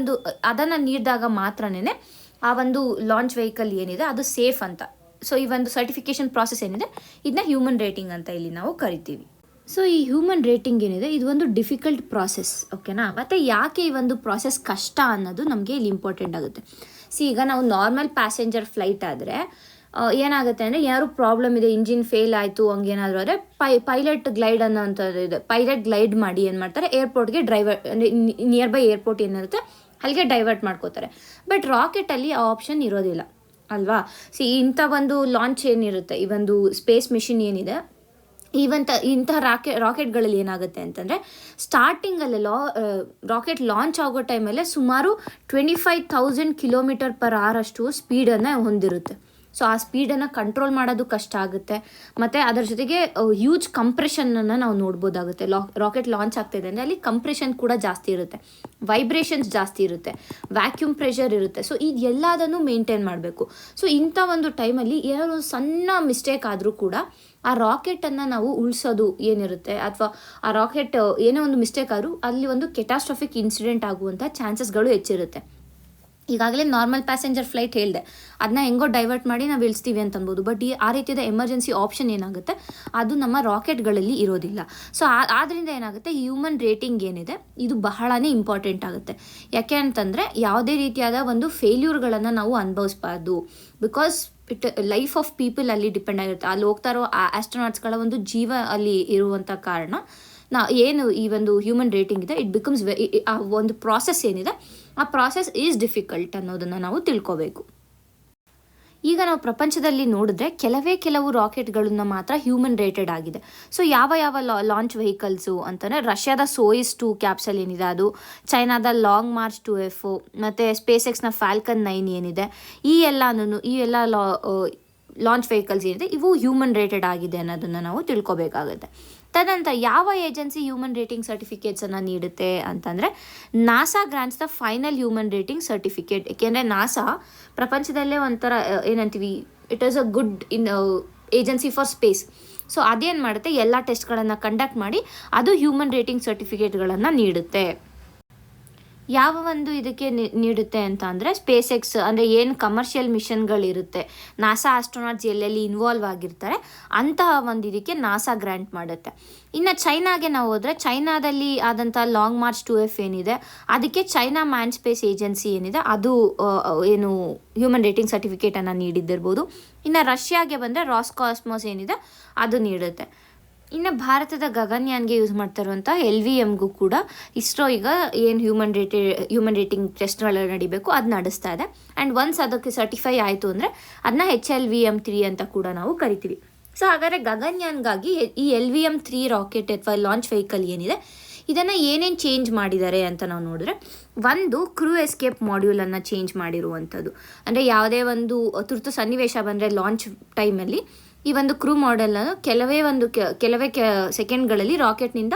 ಅದನ್ನು ನೀಡಿದಾಗ ಮಾತ್ರನೇ ಆ ಒಂದು ಲಾಂಚ್ ವೆಹಿಕಲ್ ಏನಿದೆ ಅದು ಸೇಫ್ ಅಂತ. ಸೊ ಈ ಒಂದು ಸರ್ಟಿಫಿಕೇಷನ್ ಪ್ರಾಸೆಸ್ ಏನಿದೆ ಇದನ್ನ ಹ್ಯೂಮನ್ ರೇಟಿಂಗ್ ಅಂತ ಇಲ್ಲಿ ನಾವು ಕರಿತೀವಿ. ಸೊ ಈ ಹ್ಯೂಮನ್ ರೇಟಿಂಗ್ ಏನಿದೆ ಇದು ಒಂದು ಡಿಫಿಕಲ್ಟ್ ಪ್ರಾಸೆಸ್, ಓಕೆನಾ. ಮತ್ತು ಯಾಕೆ ಈ ಒಂದು ಪ್ರಾಸೆಸ್ ಕಷ್ಟ ಅನ್ನೋದು ನಮಗೆ ಇಲ್ಲಿ ಇಂಪಾರ್ಟೆಂಟ್ ಆಗುತ್ತೆ. ಈಗ ನಾವು ನಾರ್ಮಲ್ ಪ್ಯಾಸೆಂಜರ್ ಫ್ಲೈಟ್ ಆದರೆ ಏನಾಗುತ್ತೆ ಅಂದರೆ ಯಾರು ಪ್ರಾಬ್ಲಮ್ ಇದೆ, ಇಂಜಿನ್ ಫೇಲ್ ಆಯಿತು ಹಂಗೇನಾದರೂ ಆದರೆ ಪೈಲಟ್ ಗ್ಲೈಡ್ ಅನ್ನೋಂಥದ್ದು ಇದೆ. ಪೈಲಟ್ ಗ್ಲೈಡ್ ಮಾಡಿ ಏನು ಮಾಡ್ತಾರೆ ಏರ್ಪೋರ್ಟ್ಗೆ ಡ್ರೈವರ್ ನಿಯರ್ ಬೈ ಏರ್ಪೋರ್ಟ್ ಏನಿರುತ್ತೆ ಅಲ್ಲಿಗೆ ಡೈವರ್ಟ್ ಮಾಡ್ಕೋತಾರೆ. ಬಟ್ ರಾಕೆಟಲ್ಲಿ ಆ ಆಪ್ಷನ್ ಇರೋದಿಲ್ಲ ಅಲ್ವಾ. ಇಂಥ ಒಂದು ಲಾಂಚ್ ಏನಿರುತ್ತೆ ಈ ಒಂದು ಸ್ಪೇಸ್ ಮಿಷನ್ ಏನಿದೆ ಇಂತಹ ರಾಕೆಟ್ಗಳಲ್ಲಿ ಏನಾಗುತ್ತೆ ಅಂತಂದರೆ ಸ್ಟಾರ್ಟಿಂಗಲ್ಲಿ ರಾಕೆಟ್ ಲಾಂಚ್ ಆಗೋ ಟೈಮಲ್ಲೇ ಸುಮಾರು 25,000 km/h ಅಷ್ಟು ಸ್ಪೀಡನ್ನು ಹೊಂದಿರುತ್ತೆ. ಸೊ ಆ ಸ್ಪೀಡನ್ನು ಕಂಟ್ರೋಲ್ ಮಾಡೋದು ಕಷ್ಟ ಆಗುತ್ತೆ. ಮತ್ತು ಅದರ ಜೊತೆಗೆ ಹ್ಯೂಜ್ ಕಂಪ್ರೆಷನನ್ನು ನಾವು ನೋಡ್ಬೋದಾಗುತ್ತೆ. ರಾಕೆಟ್ ಲಾಂಚ್ ಆಗ್ತಾಯಿದೆ ಅಂದರೆ ಅಲ್ಲಿ ಕಂಪ್ರೆಷನ್ ಕೂಡ ಜಾಸ್ತಿ ಇರುತ್ತೆ, ವೈಬ್ರೇಷನ್ಸ್ ಜಾಸ್ತಿ ಇರುತ್ತೆ, ವ್ಯಾಕ್ಯೂಮ್ ಪ್ರೆಷರ್ ಇರುತ್ತೆ. ಸೊ ಇದೆಲ್ಲದನ್ನು ಮೇಂಟೈನ್ ಮಾಡಬೇಕು. ಸೊ ಇಂಥ ಒಂದು ಟೈಮಲ್ಲಿ ಏನೋ ಸಣ್ಣ ಮಿಸ್ಟೇಕ್ ಆದರೂ ಕೂಡ ಆ ರಾಕೆಟನ್ನು ನಾವು ಉಳಿಸೋದು ಏನಿರುತ್ತೆ ಅಥವಾ ಆ ರಾಕೆಟ್ ಏನೇ ಒಂದು ಮಿಸ್ಟೇಕ್ ಆದರೂ ಅಲ್ಲಿ ಒಂದು ಕೆಟಾಸ್ಟ್ರಾಫಿಕ್ ಇನ್ಸಿಡೆಂಟ್ ಆಗುವಂಥ ಚಾನ್ಸಸ್ಗಳು ಹೆಚ್ಚಿರುತ್ತೆ. ಈಗಾಗಲೇ ನಾರ್ಮಲ್ ಪ್ಯಾಸೆಂಜರ್ ಫ್ಲೈಟ್ ಹೇಳಿದೆ, ಅದನ್ನ ಹೆಂಗೋ ಡೈವರ್ಟ್ ಮಾಡಿ ನಾವು ಇಳಿಸ್ತೀವಿ ಅಂತ ಅನ್ಬೋದು. ಬಟ್ ಆ ರೀತಿಯಾದ ಎಮರ್ಜೆನ್ಸಿ ಆಪ್ಷನ್ ಏನಾಗುತ್ತೆ ಅದು ನಮ್ಮ ರಾಕೆಟ್ಗಳಲ್ಲಿ ಇರೋದಿಲ್ಲ. ಸೊ ಆದ್ದರಿಂದ ಏನಾಗುತ್ತೆ, ಹ್ಯೂಮನ್ ರೇಟಿಂಗ್ ಏನಿದೆ ಇದು ಬಹಳನೇ ಇಂಪಾರ್ಟೆಂಟ್ ಆಗುತ್ತೆ. ಯಾಕೆ ಅಂತಂದರೆ ಯಾವುದೇ ರೀತಿಯಾದ ಒಂದು ಫೇಲ್ಯೂರ್ಗಳನ್ನು ನಾವು ಅನುಭವಿಸ್ಬಾರ್ದು. ಬಿಕಾಸ್ ಲೈಫ್ ಆಫ್ ಪೀಪಲ್ ಅಲ್ಲಿ ಡಿಪೆಂಡ್ ಆಗಿರುತ್ತೆ. ಅಲ್ಲಿ ಹೋಗ್ತಾ ಇರೋ ಆಸ್ಟ್ರೋನಾಟ್ಸ್ಗಳ ಒಂದು ಜೀವ ಅಲ್ಲಿ ಇರುವಂಥ ಕಾರಣ ಏನು ಈ ಒಂದು ಹ್ಯೂಮನ್ ರೇಟಿಂಗ್ ಇದೆ, ಇಟ್ ಬಿಕಮ್ಸ್ ಆ ಒಂದು ಪ್ರಾಸೆಸ್ ಏನಿದೆ ಆ ಪ್ರಾಸೆಸ್ ಈಸ್ ಡಿಫಿಕಲ್ಟ್ ಅನ್ನೋದನ್ನು ನಾವು ತಿಳ್ಕೋಬೇಕು. ಈಗ ನಾವು ಪ್ರಪಂಚದಲ್ಲಿ ನೋಡಿದ್ರೆ ಕೆಲವು ರಾಕೆಟ್ಗಳನ್ನ ಮಾತ್ರ ಹ್ಯೂಮನ್ ರೇಟೆಡ್ ಆಗಿದೆ. ಸೊ ಯಾವ ಲಾಂಚ್ ವೆಹಿಕಲ್ಸು ಅಂತಂದರೆ ರಷ್ಯಾದ ಸೋಯಿಸ್ 2 ಕ್ಯಾಪ್ಸಲ್ ಏನಿದೆ ಅದು, ಚೈನಾದ ಲಾಂಗ್ ಮಾರ್ಚ್ 2F, ಮತ್ತು ಸ್ಪೇಸ್ ಎಕ್ಸ್ನ ಫಾಲ್ಕನ್ 9 ಏನಿದೆ, ಈ ಎಲ್ಲ ಲಾಂಚ್ ವೆಹಿಕಲ್ಸ್ ಏನಿದೆ ಇವು ಹ್ಯೂಮನ್ ರೇಟೆಡ್ ಆಗಿದೆ ಅನ್ನೋದನ್ನು ನಾವು ತಿಳ್ಕೊಬೇಕಾಗುತ್ತೆ. ತದನಂತರ ಯಾವ ಏಜೆನ್ಸಿ ಹ್ಯೂಮನ್ ರೇಟಿಂಗ್ ಸರ್ಟಿಫಿಕೇಟ್ಸನ್ನು ನೀಡುತ್ತೆ ಅಂತಂದರೆ NASA grants the final human rating certificate. ಏಕೆಂದರೆ ನಾಸಾ ಪ್ರಪಂಚದಲ್ಲೇ ಒಂಥರ ಏನಂತೀವಿ, it is a good agency for space. So ಅದೇನು ಮಾಡುತ್ತೆ, ಎಲ್ಲ ಟೆಸ್ಟ್ಗಳನ್ನು ಕಂಡಕ್ಟ್ ಮಾಡಿ ಅದು ಹ್ಯೂಮನ್ ರೇಟಿಂಗ್ ಸರ್ಟಿಫಿಕೇಟ್ಗಳನ್ನು ನೀಡುತ್ತೆ. ಯಾವ ಒಂದು ಇದಕ್ಕೆ ನೀಡುತ್ತೆ ಅಂತ ಅಂದರೆ ಸ್ಪೇಸ್ ಎಕ್ಸ್ ಅಂದರೆ ಏನು ಕಮರ್ಷಿಯಲ್ ಮಿಷನ್ಗಳಿರುತ್ತೆ, ನಾಸಾ ಆಸ್ಟ್ರೋನಾಟ್ಸ್ ಎಲ್ಲೆಲ್ಲಿ ಇನ್ವಾಲ್ವ್ ಆಗಿರ್ತಾರೆ ಅಂತಹ ಒಂದು ಇದಕ್ಕೆ ನಾಸಾ ಗ್ರ್ಯಾಂಟ್ ಮಾಡುತ್ತೆ. ಇನ್ನು ಚೈನಾಗೆ ನಾವು ಹೋದರೆ ಚೈನಾದಲ್ಲಿ ಆದಂಥ ಲಾಂಗ್ ಮಾರ್ಚ್ 2F ಏನಿದೆ ಅದಕ್ಕೆ ಚೈನಾ ಮ್ಯಾನ್ ಸ್ಪೇಸ್ ಏಜೆನ್ಸಿ ಏನಿದೆ ಅದು ಏನು ಹ್ಯೂಮನ್ ರೇಟಿಂಗ್ ಸರ್ಟಿಫಿಕೇಟನ್ನು ನೀಡಿದ್ದಿರ್ಬೋದು. ಇನ್ನು ರಷ್ಯಾಗೆ ಬಂದರೆ ರಾಸ್ಕಾಸ್ಮಾಸ್ ಏನಿದೆ ಅದು ನೀಡುತ್ತೆ. ಇನ್ನು ಭಾರತದ ಗಗನಯಾನ್ಗೆ ಯೂಸ್ ಮಾಡ್ತಾ ಇರುವಂಥ LVMಗೂ ಕೂಡ ಇಸ್ರೋ ಈಗ ಏನು ಹ್ಯೂಮನ್ ರೇಟಿಂಗ್ ಟೆಸ್ಟ್ಗಳು ನಡಿಬೇಕು ಅದು ನಡೆಸ್ತಾ ಇದೆ. ಆ್ಯಂಡ್ ಒನ್ಸ್ ಅದಕ್ಕೆ ಸರ್ಟಿಫೈ ಆಯಿತು ಅಂದರೆ ಅದನ್ನ HLVM-3 ಅಂತ ಕೂಡ ನಾವು ಕರಿತೀವಿ. ಸೊ ಹಾಗಾದರೆ ಗಗನಯಾನ್ಗಾಗಿ ಈ LVM-3 ರಾಕೆಟ್ ಅಥವಾ ಲಾಂಚ್ ವೆಹಿಕಲ್ ಏನಿದೆ ಇದನ್ನು ಏನೇನು ಚೇಂಜ್ ಮಾಡಿದ್ದಾರೆ ಅಂತ ನಾವು ನೋಡಿದ್ರೆ, ಒಂದು ಕ್ರೂ ಎಸ್ಕೇಪ್ ಮಾಡ್ಯೂಲನ್ನು ಚೇಂಜ್ ಮಾಡಿರುವಂಥದ್ದು. ಅಂದರೆ ಯಾವುದೇ ಒಂದು ತುರ್ತು ಸನ್ನಿವೇಶ ಬಂದರೆ ಲಾಂಚ್ ಟೈಮಲ್ಲಿ ಈ ಒಂದು ಕ್ರೂ ಮಾಡೆಲ್ನ ಕೆಲವೇ ಸೆಕೆಂಡ್ಗಳಲ್ಲಿ ರಾಕೆಟ್ನಿಂದ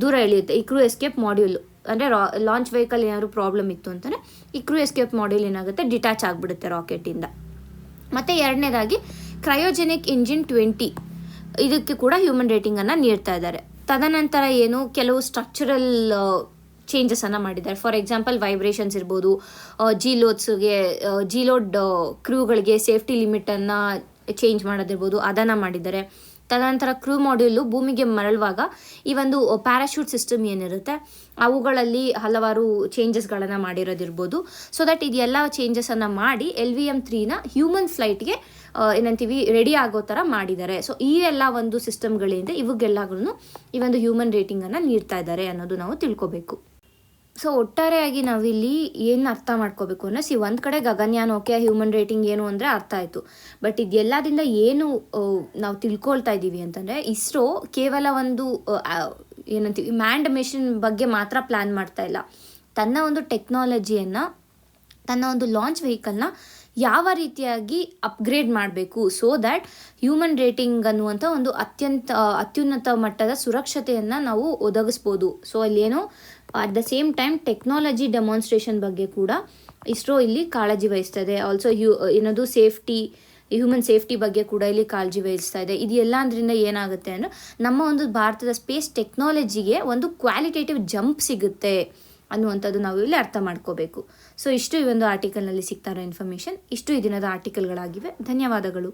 ದೂರ ಎಳೆಯುತ್ತೆ ಈ ಕ್ರೂ ಎಸ್ಕೇಪ್ ಮಾಡ್ಯೂಲು. ಅಂದರೆ ಲಾಂಚ್ ವೆಹಿಕಲ್ ಏನಾದರೂ ಪ್ರಾಬ್ಲಮ್ ಇತ್ತು ಅಂತಂದರೆ ಈ ಕ್ರೂ ಎಸ್ಕೇಪ್ ಮಾಡ್ಯೂಲ್ ಏನಾಗುತ್ತೆ, ಡಿಟ್ಯಾಚ್ ಆಗಿಬಿಡುತ್ತೆ ರಾಕೆಟಿಂದ. ಮತ್ತು ಎರಡನೇದಾಗಿ ಕ್ರಯೋಜೆನಿಕ್ ಇಂಜಿನ್ 20 ಇದಕ್ಕೆ ಕೂಡ ಹ್ಯೂಮನ್ ರೇಟಿಂಗನ್ನು ನೀಡ್ತಾ ಇದ್ದಾರೆ. ತದನಂತರ ಕೆಲವು ಸ್ಟ್ರಕ್ಚರಲ್ ಚೇಂಜಸನ್ನು ಮಾಡಿದ್ದಾರೆ. ಫಾರ್ ಎಕ್ಸಾಂಪಲ್ ವೈಬ್ರೇಷನ್ಸ್ ಇರ್ಬೋದು, ಜಿಲೋಡ್ ಕ್ರೂಗಳಿಗೆ ಸೇಫ್ಟಿ ಲಿಮಿಟನ್ನು ಚೇಂಜ್ ಮಾಡೋದಿರ್ಬೋದು, ಅದನ್ನು ಮಾಡಿದ್ದಾರೆ. ತದನಂತರ ಕ್ರೂ ಮಾಡ್ಯೂಲು ಭೂಮಿಗೆ ಮರಳುವಾಗ ಈ ಒಂದು ಪ್ಯಾರಾಶೂಟ್ ಸಿಸ್ಟಮ್ ಏನಿರುತ್ತೆ ಅವುಗಳಲ್ಲಿ ಹಲವಾರು ಚೇಂಜಸ್ಗಳನ್ನು ಮಾಡಿರೋದಿರ್ಬೋದು. ಸೊ ದಟ್ ಇದೆಲ್ಲ ಚೇಂಜಸನ್ನು ಮಾಡಿ LVM-3ನ ಹ್ಯೂಮನ್ ಫ್ಲೈಟ್ಗೆ ರೆಡಿ ಆಗೋ ಥರ ಮಾಡಿದ್ದಾರೆ. ಸೊ ಈ ಎಲ್ಲ ಒಂದು ಸಿಸ್ಟಮ್ಗಳಿಂದ ಇವಾಗೆಲ್ಲರೂ ಈ ಒಂದು ಹ್ಯೂಮನ್ ರೇಟಿಂಗನ್ನು ನೀಡ್ತಾ ಇದ್ದಾರೆ ಅನ್ನೋದು ನಾವು ತಿಳ್ಕೊಬೇಕು. ಸೊ ಒಟ್ಟಾರೆಯಾಗಿ ನಾವಿಲ್ಲಿ ಏನು ಅರ್ಥ ಮಾಡ್ಕೋಬೇಕು ಅಂದರೆ, ಒಂದು ಕಡೆ ಗಗನಯಾನ್ ಓಕೆ, ಹ್ಯೂಮನ್ ರೇಟಿಂಗ್ ಏನು ಅಂದರೆ ಅರ್ಥ ಆಯಿತು. ಬಟ್ ಇದೆಲ್ಲದಿಂದ ಏನು ನಾವು ತಿಳ್ಕೊಳ್ತಾ ಇದ್ದೀವಿ ಅಂತಂದರೆ, ಇಸ್ರೋ ಕೇವಲ ಒಂದು ಮ್ಯಾಂಡ್ ಮಿಷನ್ ಬಗ್ಗೆ ಮಾತ್ರ ಪ್ಲ್ಯಾನ್ ಮಾಡ್ತಾ ಇಲ್ಲ. ತನ್ನ ಒಂದು ಟೆಕ್ನಾಲಜಿಯನ್ನು, ತನ್ನ ಒಂದು ಲಾಂಚ್ ವೆಹಿಕಲ್ನ ಯಾವ ರೀತಿಯಾಗಿ ಅಪ್ಗ್ರೇಡ್ ಮಾಡಬೇಕು ಸೋ ದ್ಯಾಟ್ ಹ್ಯೂಮನ್ ರೇಟಿಂಗ್ ಅನ್ನುವಂಥ ಒಂದು ಅತ್ಯುನ್ನತ ಮಟ್ಟದ ಸುರಕ್ಷತೆಯನ್ನು ನಾವು ಒದಗಿಸ್ಬೋದು. ಸೊ ಅಲ್ಲೇನೋ at the same time technology demonstration ಬಗ್ಗೆ ಕೂಡ ಇಸ್ರೋ ಇಲ್ಲಿ ಕಾಳಜಿ ವಹಿಸ್ತಾ ಇದೆ. ಆಲ್ಸೋ ಹ್ಯೂಮನ್ ಸೇಫ್ಟಿ ಬಗ್ಗೆ ಕೂಡ ಇಲ್ಲಿ ಕಾಳಜಿ ವಹಿಸ್ತಾ ಇದೆ. ಇದು ಎಲ್ಲ ಅಂದ್ರಿಂದ ಏನಾಗುತ್ತೆ ಅಂದರೆ ನಮ್ಮ ಒಂದು ಭಾರತದ ಸ್ಪೇಸ್ ಟೆಕ್ನಾಲಜಿಗೆ ಒಂದು ಕ್ವಾಲಿಟೇಟಿವ್ ಜಂಪ್ ಸಿಗುತ್ತೆ ಅನ್ನುವಂಥದ್ದು ನಾವು ಇಲ್ಲಿ ಅರ್ಥ ಮಾಡ್ಕೋಬೇಕು. ಸೊ ಇಷ್ಟು ಈ ಒಂದು ಆರ್ಟಿಕಲ್ನಲ್ಲಿ ಸಿಗ್ತಾ ಇರೋ ಇನ್ಫಾರ್ಮೇಷನ್. ಇಷ್ಟು ಈ ದಿನದ ಆರ್ಟಿಕಲ್ಗಳಾಗಿವೆ. ಧನ್ಯವಾದಗಳು.